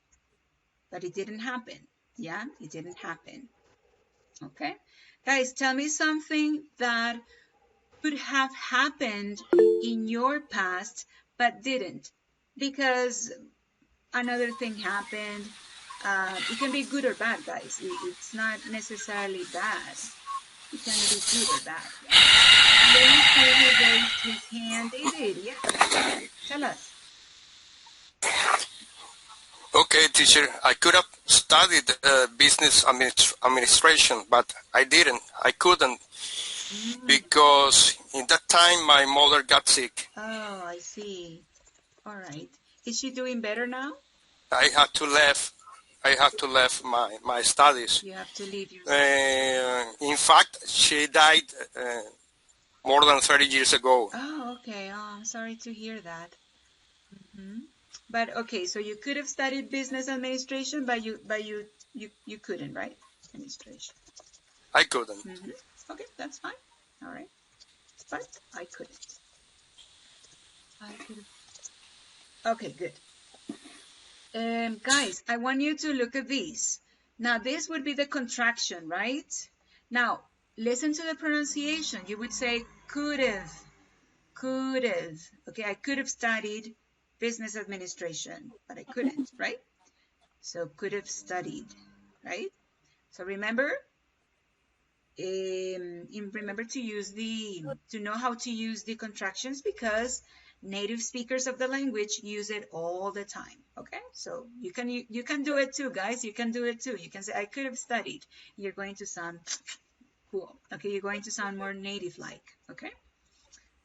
but it didn't happen, yeah? It didn't happen, okay? Guys, tell me something that could have happened in your past, but didn't, because another thing happened. It can be good or bad, guys. It's not necessarily bad. It can be good or bad. Yeah. Let me see who raised his hand. David, yeah. Tell us. Okay, teacher, I could have studied business administration, but I didn't. I couldn't because in that time my mother got sick. Oh, I see. All right. Is she doing better now? I had to leave my studies. You have to leave your studies. In fact, she died more than 30 years ago. Oh, okay. Oh, I'm sorry to hear that. But okay, so you could have studied business administration, but you couldn't, right? Administration. I couldn't. Okay, that's fine. All right, but I couldn't. I could. Okay, good. Guys, I want you to look at this. Now, this would be the contraction, right? Now, listen to the pronunciation. You would say could have, could have. Okay, I could have studied business administration, but I couldn't, right? So could have studied, right? So remember, remember to know how to use the contractions because native speakers of the language use it all the time. Okay, so you can do it too, guys. You can do it too. You can say I could have studied. You're going to sound cool. Okay, you're going to sound more native-like. Okay.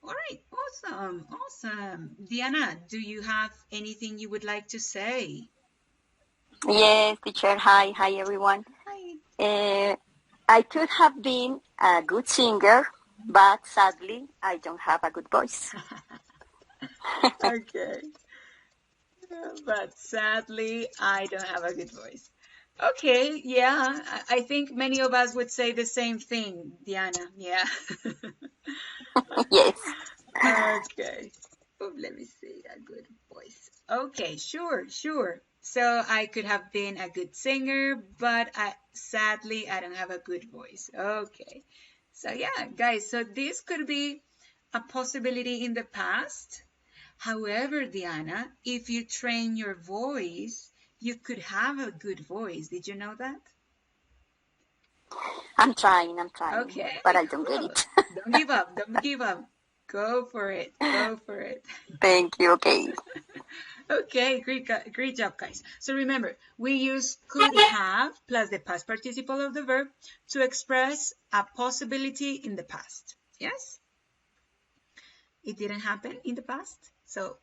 All right. Awesome. Awesome. Diana, do you have anything you would like to say? Yes, teacher. Hi everyone. Hi. I could have been a good singer, but sadly, I don't have a good voice. Okay. But sadly, I don't have a good voice. Okay, yeah, I think many of us would say the same thing, Diana. Yeah. Yes. Okay. Oh, let me see, a good voice. Okay, sure. So I could have been a good singer, but sadly, I don't have a good voice. Okay. So yeah, guys, so this could be a possibility in the past. However, Diana, if you train your voice, you could have a good voice. Did you know that? I'm trying, Okay, but I don't cool. get it. Don't give up. Go for it. Thank you, okay. Okay, great job, guys. So remember, we use could have plus the past participle of the verb to express a possibility in the past. Yes? It didn't happen in the past, so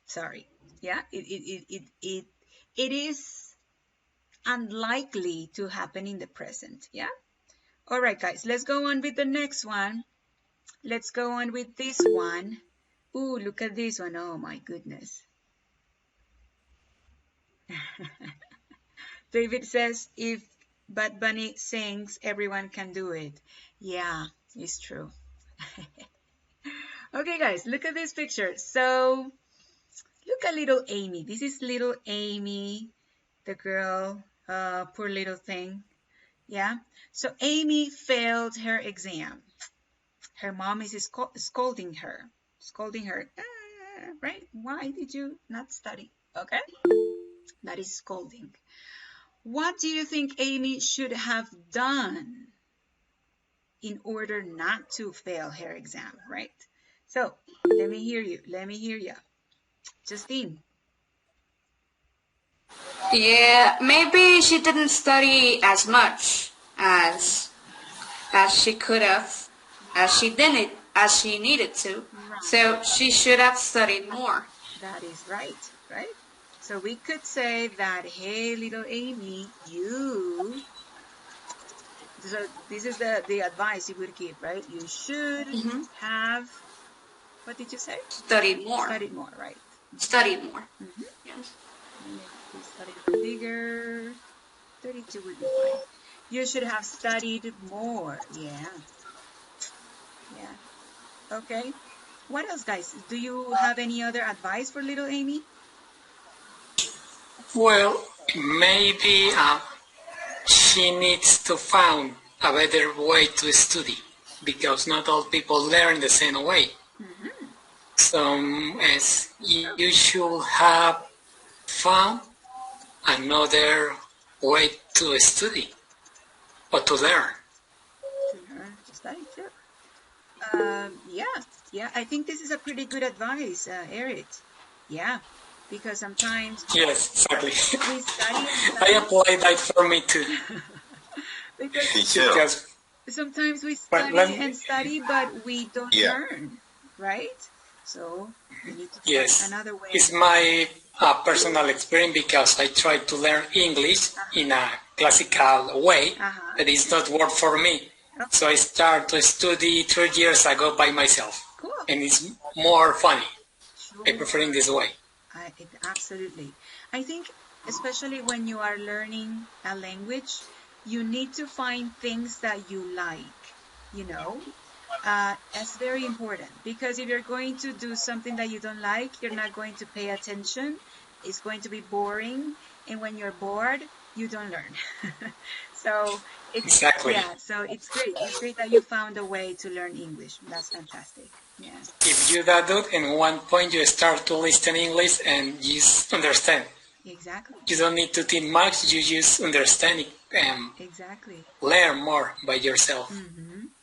sorry. Yeah, it is unlikely to happen in the present. Yeah? All right, guys, let's go on with the next one. Let's go on with this one. Ooh, look at this one. Oh, my goodness. David says, if Bad Bunny sings, everyone can do it. Yeah, it's true. Okay, guys, look at this picture. So, look at little Amy. This is little Amy, the girl, poor little thing. Yeah, so Amy failed her exam. Her mom is scolding her. scolding her, right? Why did you not study? Okay, that is scolding. What do you think Amy should have done in order not to fail her exam, right? So let me hear you. Let me hear you. Justine. Yeah, maybe she didn't study as much as she could have, as she needed to. Right. So she should have studied more. That is right, right? So we could say that, hey, little Amy, so this is the advice you would give, right? You should have, what did you say? Studied more. Studied more, right? Studied more. Yes. Please study a bit bigger. 32 would be fine. You should have studied more. Yeah. Yeah. Okay. What else, guys? Do you have any other advice for little Amy? Well, maybe she needs to find a better way to study because not all people learn the same way. So as you should have found another way to study or to learn. To learn to study, sure. Yeah. I think this is a pretty good advice, Eric. Yeah, because sometimes Yes, exactly. we study and study. I apply that for me too. because sometimes we study and study, but we don't learn, right? So we need to find another way. It's my personal experience because I try to learn English in a classical way, but it's not work for me. Okay. So I start to study 3 years ago by myself. Cool. And it's more funny. Sure. I prefer in this way. Absolutely. I think especially when you are learning a language, you need to find things that you like, you know. That's very important because if you're going to do something that you don't like, you're not going to pay attention. It's going to be boring. And when you're bored, you don't learn. So it's so it's great. It's great that you found a way to learn English. That's fantastic. Yeah. If you do that, at one point you start to listen English and you understand. Exactly. You don't need to think much. You just understand it and learn more by yourself.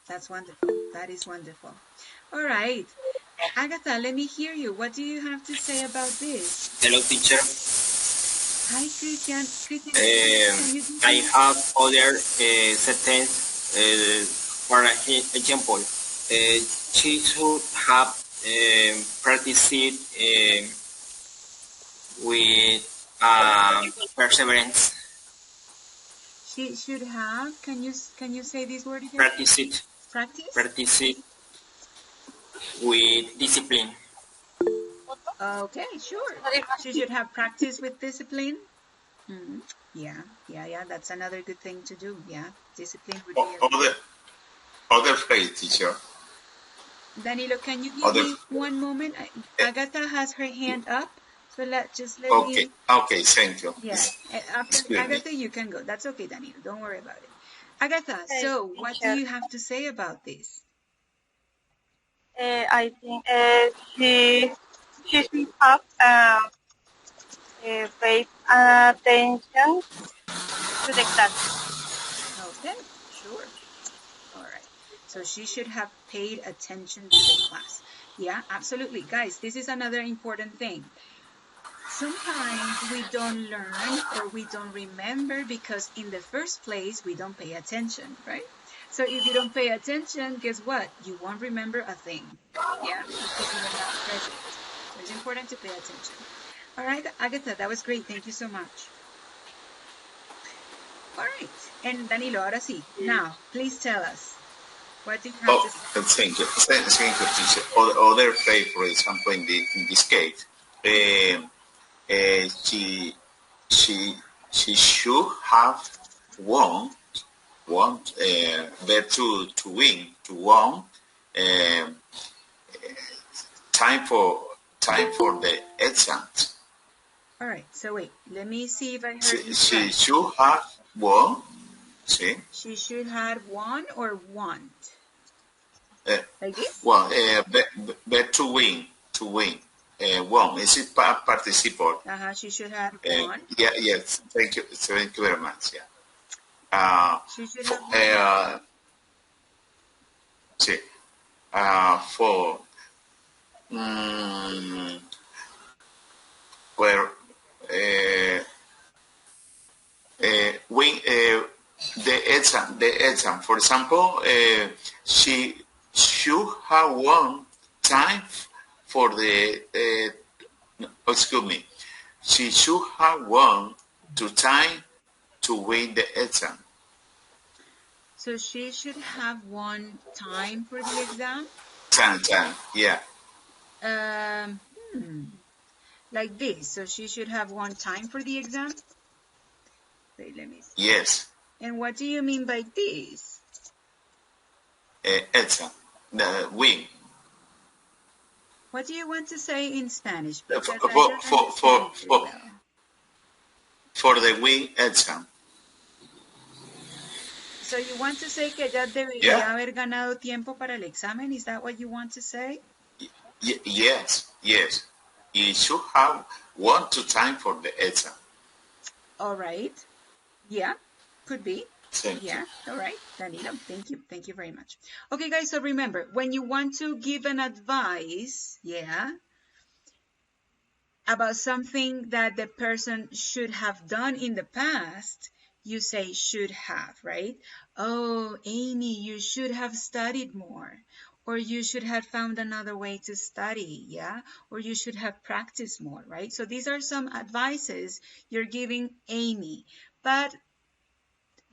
That's wonderful. That is wonderful. All right. Agatha, let me hear you. What do you have to say about this? Hello, teacher. Hi, Christian. I have other sentence. For example, she should have practiced with perseverance. She should have. Can you say this word again? Practice it. Practice. Practice it with discipline. Okay, sure. She should have practice with discipline. Yeah. That's another good thing to do. Yeah, discipline would be other phrase, teacher. Danilo, can you give me one moment? Agatha has her hand up, so let me. Okay, thank you. Yeah, after Agatha, you can go. That's okay, Danilo. Don't worry about it. Agatha, so what do you have to say about this? I think she should have paid attention to the class. Okay, sure. All right. So she should have paid attention to the class. Yeah, absolutely. Guys, this is another important thing. Sometimes we don't learn or we don't remember because in the first place, we don't pay attention, right? So if you don't pay attention, guess what? You won't remember a thing. Yeah, because you are not present. So it's important to pay attention. All right, Agatha, that was great. Thank you so much. All right. And Danilo, ahora sí. Now, please tell us. What do you have to say? Thank you. Thank you, teacher. Other phrase, for example, in this case, she should have won there to win, to won time for the exams. All right, so wait, let me see if I heard you. She should have won. See? She should have won or want? Like this? Well, but to win, won. Is it participle? She should have won. Yeah, yes. Thank you very much. Yeah. She should For, have won. sí. For mm, where win the exam. For example, she should have won time for the excuse me. She should have won to time to win the exam. So she should have won time for the exam? Time, yeah. Like this. So she should have won time for the exam? Wait, let me see. Yes. And what do you mean by this? Exam. The win. What do you want to say in Spanish? For, Because I don't understand it well. For the win exam. So you want to say que ella debería haber ganado tiempo para el examen? Is that what you want to say? Yes. You should have won to time for the exam. All right. Yeah, could be. Thank you. All right, Danilo, thank you very much. Okay, guys, so remember, when you want to give an advice, about something that the person should have done in the past, you say should have, right? Oh, Amy, you should have studied more, or you should have found another way to study, or you should have practiced more, right? So these are some advices you're giving Amy, but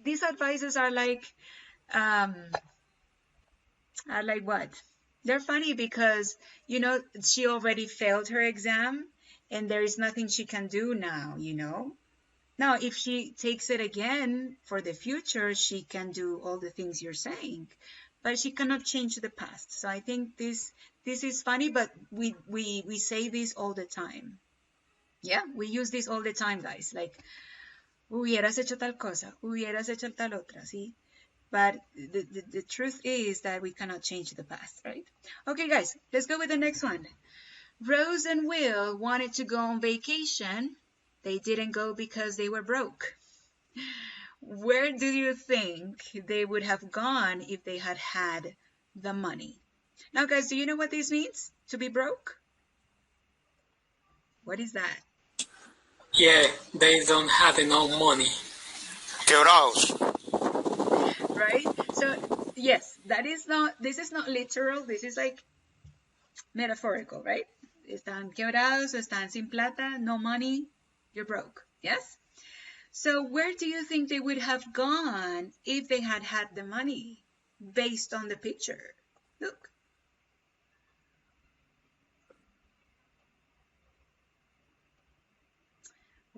these advices are like what? They're funny because, she already failed her exam and there is nothing she can do now, Now, if she takes it again for the future, she can do all the things you're saying, but she cannot change the past. So I think this is funny, but we say this all the time. Yeah, we use this all the time, guys. Like, hubieras hecho tal cosa, hubieras hecho tal otra, ¿sí? But the truth is that we cannot change the past, right? Okay, guys, let's go with the next one. Rose and Will wanted to go on vacation. They didn't go because they were broke. Where do you think they would have gone if they had had the money? Now, guys, do you know what this means? To be broke? What is that? Yeah, they don't have enough money. Quebrados. Right? So, yes, this is not literal. This is like metaphorical, right? Están quebrados, están sin plata, no money, you're broke. Yes? So where do you think they would have gone if they had had the money based on the picture? Look.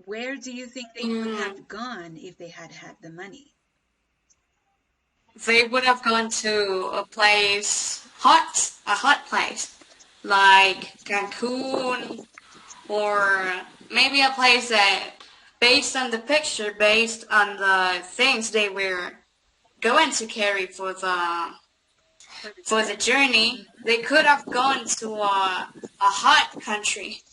Where do you think they would have gone if they had had the money? They would have gone to a hot place, like Cancun, or maybe a place that, based on the picture, based on the things they were going to carry for the journey, they could have gone to a hot country.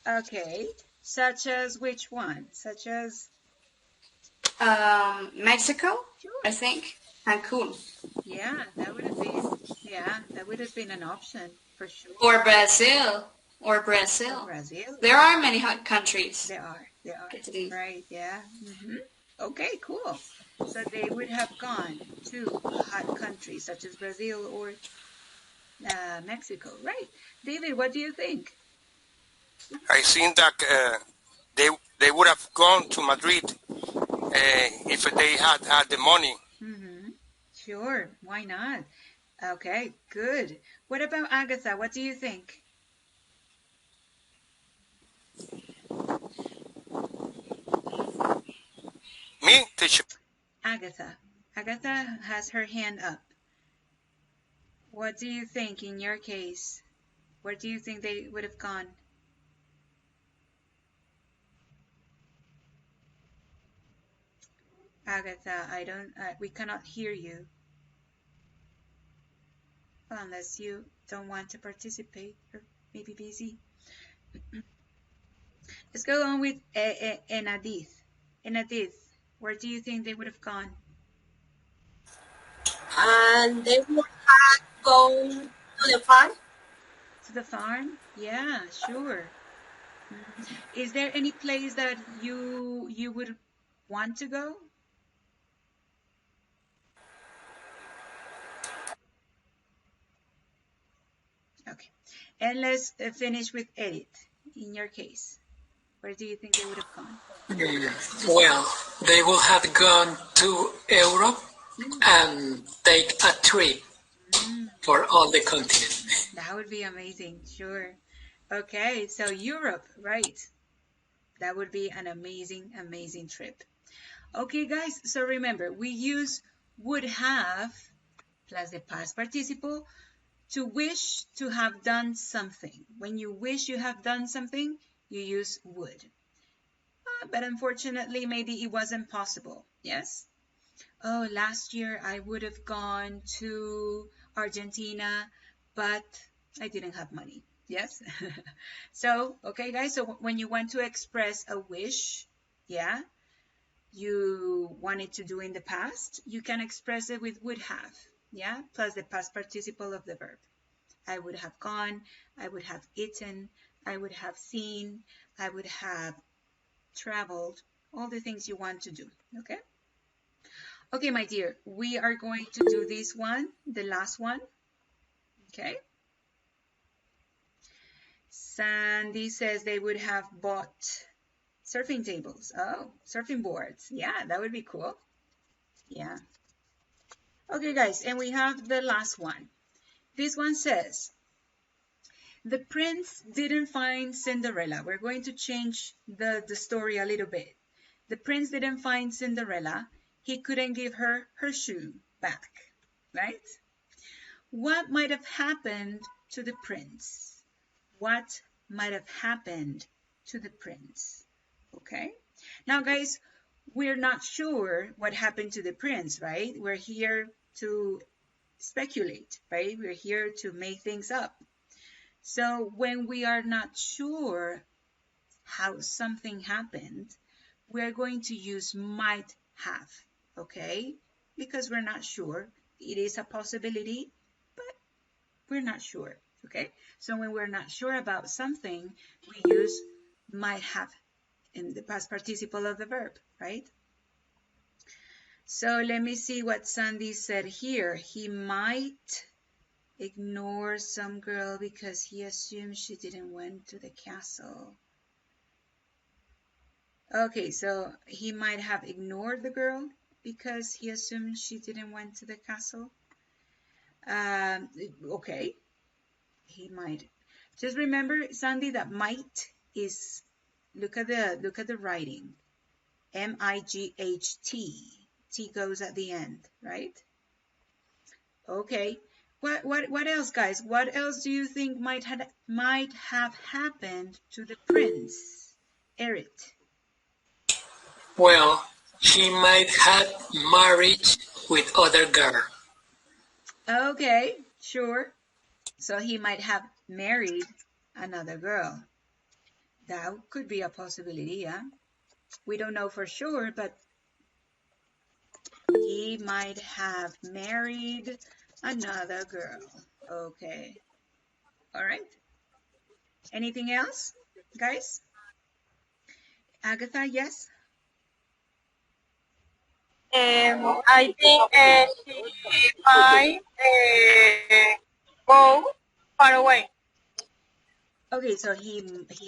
Okay, such as which one? Such as Mexico, sure. I think. Cancun. Yeah, that would have been an option for sure. Or Brazil. There are many hot countries. There are. Right, yeah. Okay, cool. So they would have gone to a hot country such as Brazil or Mexico, right? David, what do you think? I think that they would have gone to Madrid if they had the money. Sure, why not? Okay, good. What about Agatha? What do you think? Me, teacher. Agatha. Agatha has her hand up. What do you think in your case? Where do you think they would have gone? Agatha, we cannot hear you. unless you don't want to participate or maybe busy. Let's go on with Enadith. Enadith, where do you think they would have gone? And they would have gone to the farm. To the farm? Yeah, sure. Is there any place that you would want to go? Okay. And let's finish with Edith. In your case, where do you think they would have gone? Well, they will have gone to Europe and take a trip for all the continent. That would be amazing, sure. Okay, so Europe, right. That would be an amazing, amazing trip. Okay, guys, so remember, we use would have plus the past participle to wish to have done something. When you wish you have done something, you use would. But unfortunately, maybe it wasn't possible, yes? Oh, last year I would have gone to Argentina, but I didn't have money, yes? So, okay, guys, so when you want to express a wish, yeah, you wanted to do in the past, you can express it with would have, yeah, plus the past participle of the verb. I would have gone, I would have eaten, I would have seen, I would have traveled, all the things you want to do, okay? Okay, my dear, we are going to do this one, the last one, okay? Sandy says they would have bought surfing tables. Oh, surfing boards. Yeah, that would be cool. Yeah. Okay, guys, and we have the last one. This one says, the prince didn't find Cinderella. We're going to change the story a little bit. The prince didn't find Cinderella. He couldn't give her her shoe back, right? What might have happened to the prince? What might have happened to the prince? Okay. Now, guys, we're not sure what happened to the prince, right? We're here to speculate, right? We're here to make things up. So when we are not sure how something happened, we're going to use might have, okay? Because we're not sure. It is a possibility, but we're not sure, okay? So when we're not sure about something, we use might have in the past participle of the verb, right? So let me see what Sandy said here. He might ignore some girl because he assumed she didn't went to the castle. Okay, so he might have ignored the girl because he assumed she didn't went to the castle. Okay, he might. Just remember, Sandy, that might is, look at the writing. M-I-G-H-T. T goes at the end, right? Okay. What else, guys? What else do you think might have happened to the prince? Eric. Well, he might have married with other girl. Okay, sure. So he might have married another girl. That could be a possibility, yeah. We don't know for sure, but he might have married another girl. Okay. All right. Anything else, guys? Agatha, yes? I think she might go far away. Okay, so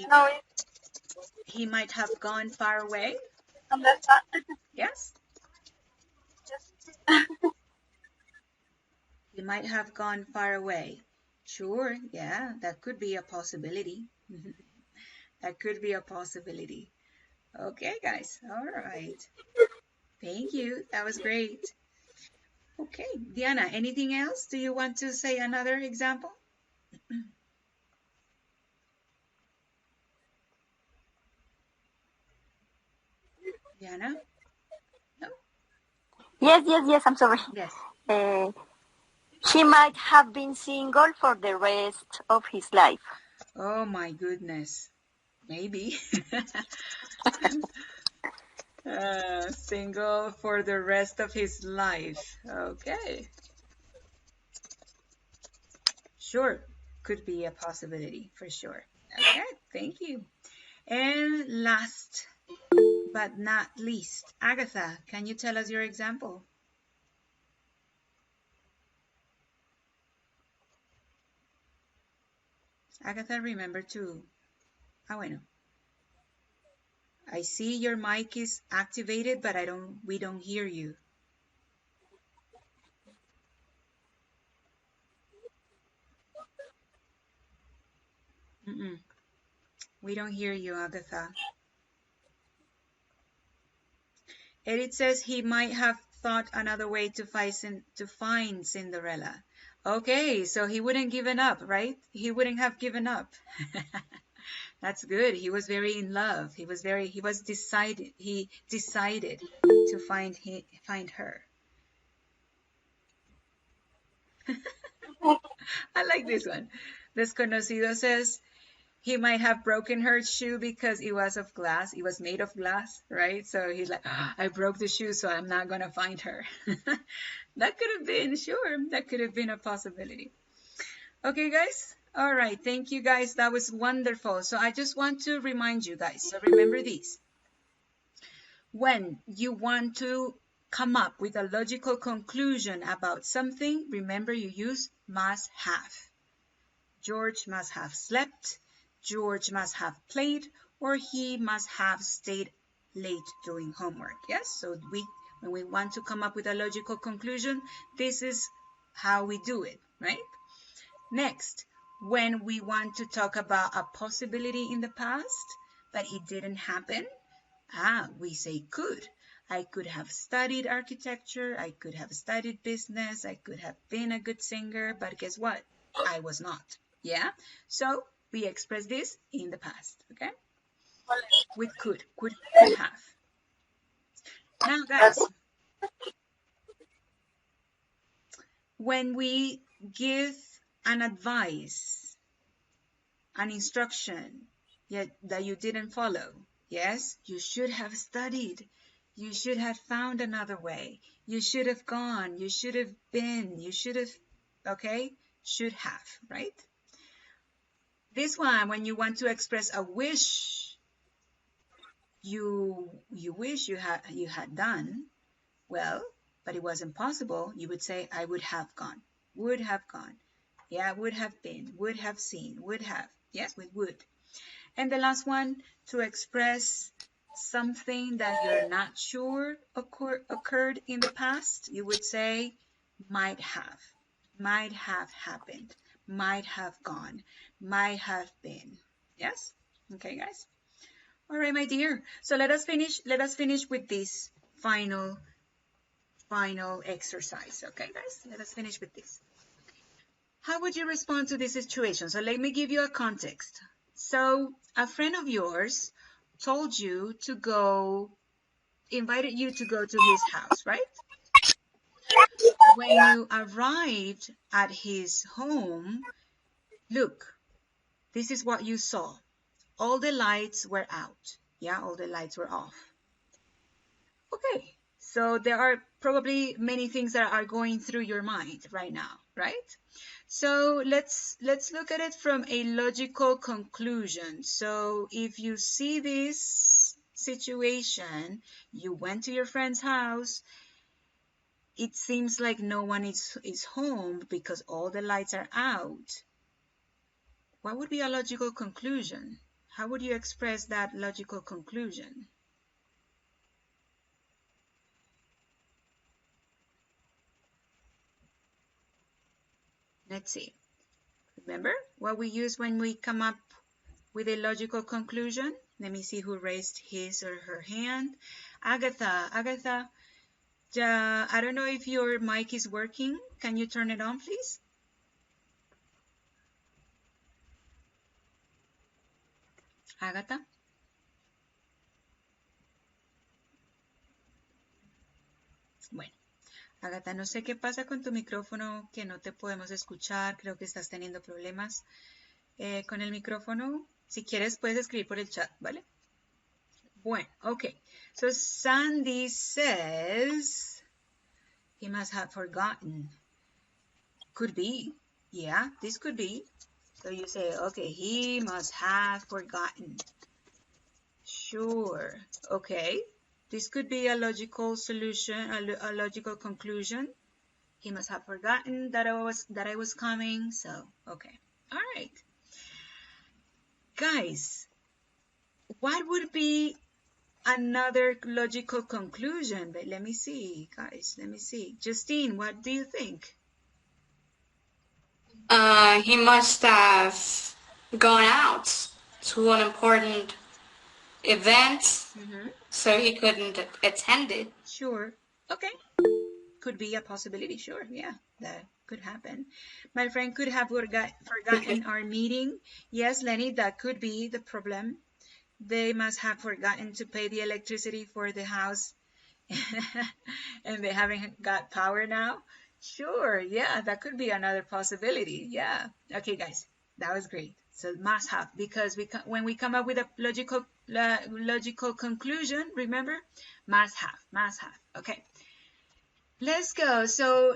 No, he might have gone far away. understand? Yes? He might have gone far away. Sure, yeah, that could be a possibility. That could be a possibility. Okay, guys. All right. Thank you. That was great. Okay, Diana, anything else? Do you want to say another example? Diana? No? Yes, I'm sorry. Yes. He might have been single for the rest of his life. Oh my goodness. Maybe. Single for the rest of his life. Okay. Sure. Could be a possibility for sure. Okay. Thank you. And last but not least, Agatha, can you tell us your example? Agatha, remember to. Ah, bueno. I see your mic is activated, but we don't hear you. We don't hear you, Agatha. Edith says he might have thought another way to find Cinderella. Okay, so he wouldn't given up, right? He wouldn't have given up. That's good. He was very in love. He decided to find her. I like this one. Desconocido says he might have broken her shoe because it was of glass. It was made of glass, right? So he's like, I broke the shoe, so I'm not going to find her. That could have been, sure. That could have been a possibility. Okay, guys. All right. Thank you, guys. That was wonderful. So I just want to remind you guys. So remember these. When you want to come up with a logical conclusion about something, remember you use must have. George must have slept, George must have played, or he must have stayed late doing homework. Yes, so when we want to come up with a logical conclusion, this is how we do it, right? Next, when we want to talk about a possibility in the past, but it didn't happen, we say could. I could have studied architecture, I could have studied business, I could have been a good singer, but guess what? I was not. Yeah? So we express this in the past, okay? With could have. Now, guys, when we give an advice, an instruction that you didn't follow, yes, you should have studied. You should have found another way. You should have gone. You should have been. You should have, okay? Should have, right? This one, when you want to express a wish, you wish you had done, well, but it wasn't possible, you would say, I would have gone. Would have gone. Yeah, would have been, would have seen, would have. Yes, with would. And the last one, to express something that you're not sure occurred in the past, you would say might have happened, might have gone, might have been. Yes? Okay, guys? All right, my dear. So let us finish with this final exercise. Okay, guys? Let us finish with this. How would you respond to this situation? So let me give you a context. So a friend of yours told you to go, invited you to go to his house, right? When you arrived at his home, look, this is what you saw. All the lights were out. Yeah, all the lights were off. Okay, so there are probably many things that are going through your mind right now, right? So let's look at it from a logical conclusion. So if you see this situation, you went to your friend's house, it seems like no one is home because all the lights are out. What would be a logical conclusion? How would you express that logical conclusion? Let's see. Remember what we use when we come up with a logical conclusion? Let me see who raised his or her hand. Agatha, I don't know if your mic is working. Can you turn it on, please? Agatha? Bueno, Agatha, no sé qué pasa con tu micrófono, que no te podemos escuchar. Creo que estás teniendo problemas con el micrófono. Si quieres, puedes escribir por el chat, ¿vale? Bueno, okay. So Sandy says he must have forgotten. Could be. Yeah, this could be. So you say, okay, he must have forgotten. Sure. Okay. This could be a logical solution, a logical conclusion. He must have forgotten that I was coming. So, okay. All right. Guys, what would be another logical conclusion? But let me see, guys. Let me see. Justine, what do you think? He must have gone out to an important event, so he couldn't attend it. Sure. Okay. Could be a possibility. Sure. Yeah, that could happen. My friend could have forgotten our meeting. Yes, Lenny, that could be the problem. They must have forgotten to pay the electricity for the house and they haven't got power now. Sure. Yeah, that could be another possibility. Yeah. Okay, guys, that was great. So must have, because when we come up with a logical conclusion, remember, must have. Okay. Let's go. So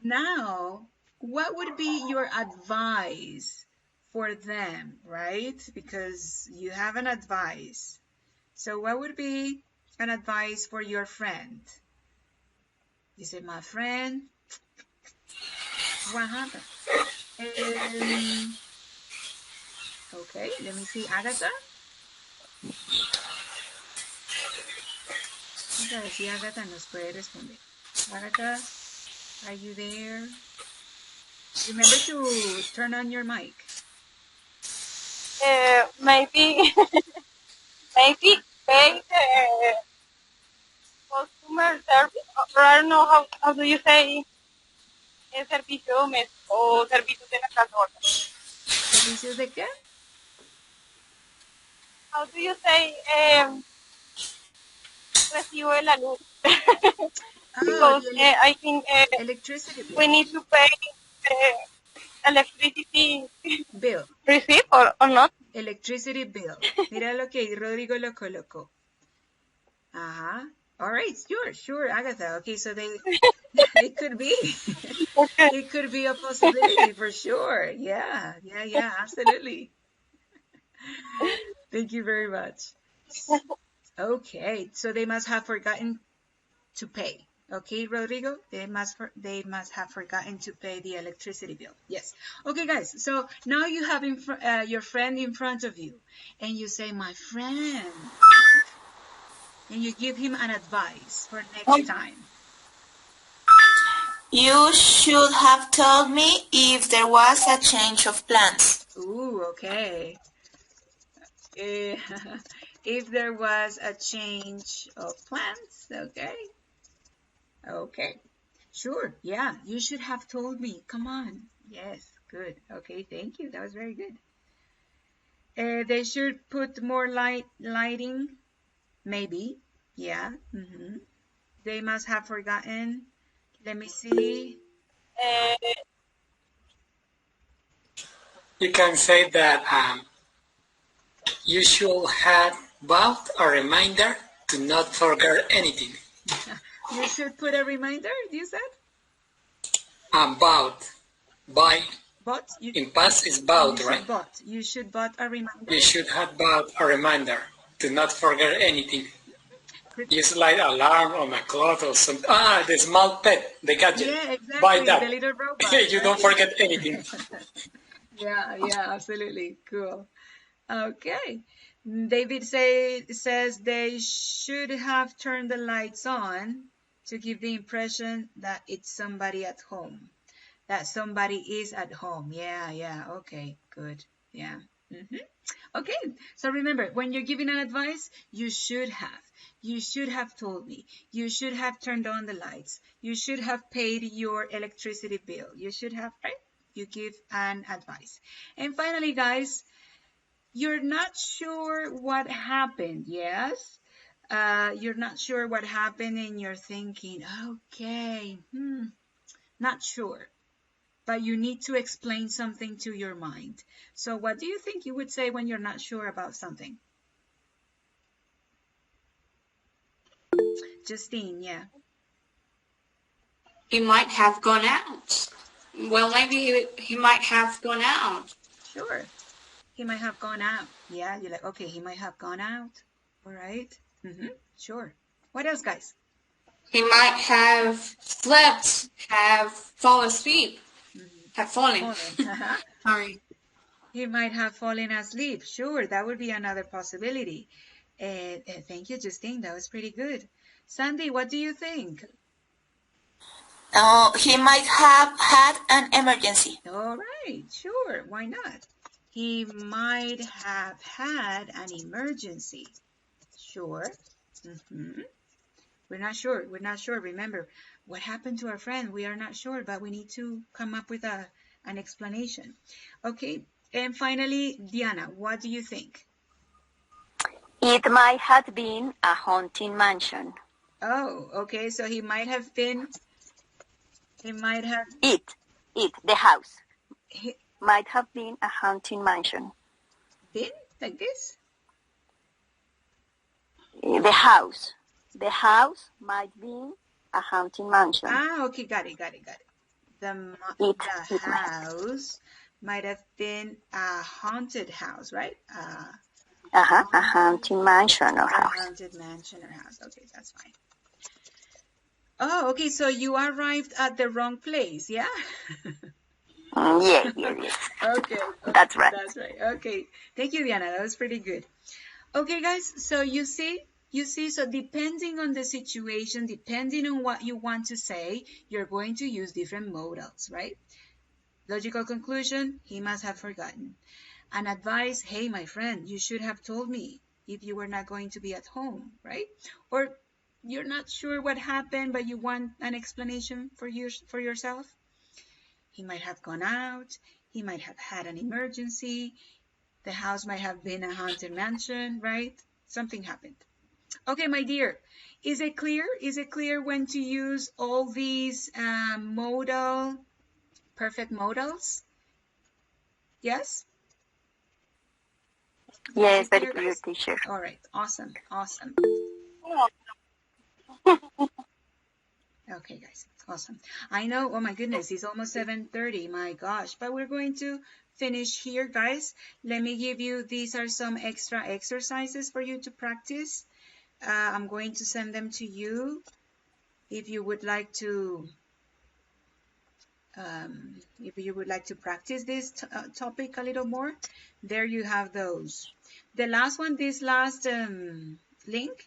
now, what would be your advice for them, right? Because you have an advice. So what would be an advice for your friend? You say, my friend, what happened? Okay, let me see, Agatha. Vamos a ver si Agatha nos puede responder. Agatha, are you there? Remember to turn on your mic. Maybe maybe pay the customer service, or I don't know how do you say servicio doméstico o servicios de la casa. ¿Servicios de qué? How do you say recibo de la luz? Because I think electricity bill. We need to pay electricity bill. Receipt or not? Electricity bill. Mira lo que Rodrigo lo colocó. Ajá. All right, sure, Agatha. Okay, so it could be. Okay. It could be a possibility for sure. Yeah, absolutely. Thank you very much. Okay, so they must have forgotten to pay. Okay, Rodrigo, they must have forgotten to pay the electricity bill. Yes. Okay, guys. So now you have your friend in front of you, and you say, "My friend," and you give him an advice for next time. You should have told me if there was a change of plans. Ooh, okay. If there was a change of plans, okay. Okay. Sure. Yeah, you should have told me. Come on. Yes, good. Okay, thank you. That was very good. They should put more lighting. Maybe. Yeah. They must have forgotten. Let me see. You can say that you should have bought a reminder to not forget anything. You should put a reminder, you said? Bought. Buy. Bought? In past is bought, right? You should bought a reminder. You should have bought a reminder to not forget anything. Use like alarm on a cloth or something. The small pet, the gadget. Yeah, exactly. Buy that. The little robot. You don't forget anything. Yeah, absolutely. Cool. Okay. David says they should have turned the lights on to give the impression that it's somebody at home. That somebody is at home. Yeah. Okay, good. Yeah. Okay, so remember, when you're giving an advice, you should have told me. You should have turned on the lights. You should have paid your electricity bill. You should have, right? You give an advice. And finally, guys, you're not sure what happened, yes? you're not sure what happened and you're thinking, okay, not sure. But you need to explain something to your mind. So what do you think you would say when you're not sure about something? Justine, yeah. He might have gone out. Well, maybe he might have gone out. Sure. He might have gone out. Yeah, you're like, okay, he might have gone out. All right. Sure. What else, guys? He might have slept, have fallen asleep, have fallen. Sorry. He might have fallen asleep. Sure, that would be another possibility. Thank you, Justine. That was pretty good. Sandy, what do you think? He might have had an emergency. All right, sure. Why not? He might have had an emergency. Sure. We're not sure. We're not sure. Remember, what happened to our friend? We are not sure, but we need to come up with an explanation. Okay. And finally, Diana, what do you think? It might have been a haunted mansion. Oh, okay. So he might have been. The house. Might have been a haunted mansion. Been like this? The house. The house might be a haunted mansion. Ah, okay. Got it. The house might have been a haunted house, right? A haunted mansion or house. A haunted mansion or house. Okay, that's fine. Oh, okay. So you arrived at the wrong place, yeah? Yeah. Okay. That's right. That's right. Okay. Thank you, Diana. That was pretty good. Okay, guys. So you see, so depending on the situation, depending on what you want to say, you're going to use different modals, right? Logical conclusion, he must have forgotten. An advice, hey, my friend, you should have told me if you were not going to be at home, right? Or you're not sure what happened, but you want an explanation for yourself. He might have gone out. He might have had an emergency. The house might have been a haunted mansion, right? Something happened. Okay, my dear, is it clear? Is it clear when to use all these perfect modals? Yes? Yes, very clear, teacher. All right, awesome. Okay, guys, awesome. I know, oh my goodness, it's almost 7:30, my gosh, but we're going to finish here, guys. Let me give you, these are some extra exercises for you to practice. I'm going to send them to you if you would like to practice this topic a little more. There you have those. The last one, this last link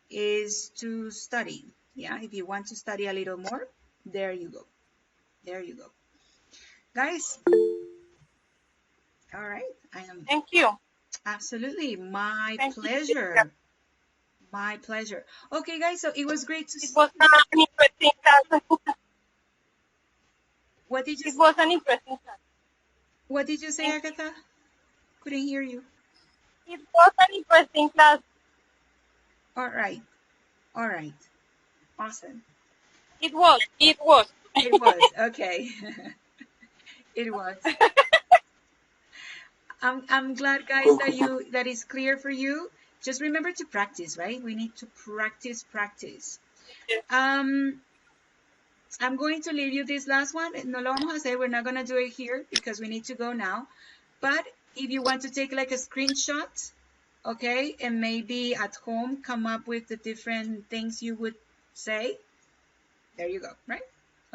is to study. Yeah, if you want to study a little more, there you go. Guys, all right. Thank you. Absolutely. My pleasure. My pleasure. Okay, guys, so it was great to see. It was an interesting class. What did you It was an interesting class. What did you say, Agatha? Couldn't hear you. It was an interesting class. All right. Awesome. It was. It was, okay. It was. I'm glad, guys, that is clear for you. Just remember to practice, right? We need to practice. I'm going to leave you this last one. No lo vamos a hacer. We're not going to do it here because we need to go now. But if you want to take like a screenshot, okay, and maybe at home come up with the different things you would say, there you go, right?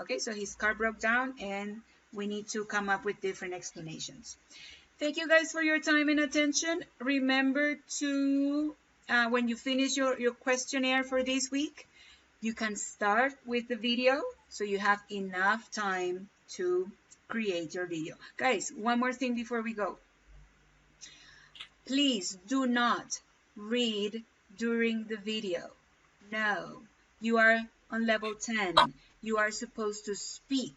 Okay, so his car broke down and we need to come up with different explanations. Thank you guys for your time and attention. Remember to, when you finish your questionnaire for this week, you can start with the video so you have enough time to create your video. Guys, one more thing before we go. Please do not read during the video. No, you are on level 10. You are supposed to speak,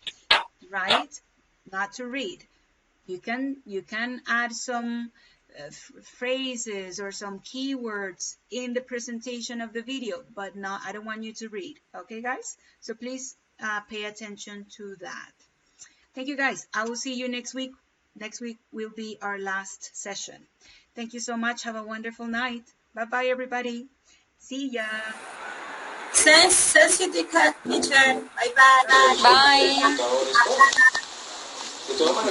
right? Not to read. You can add some phrases or some keywords in the presentation of the video, but not, I don't want you to read. Okay, guys? So please pay attention to that. Thank you, guys. I will see you next week. Next week will be our last session. Thank you so much. Have a wonderful night. Bye-bye, everybody. See ya. Thanks, you, teacher. Bye-bye. Bye. Bye.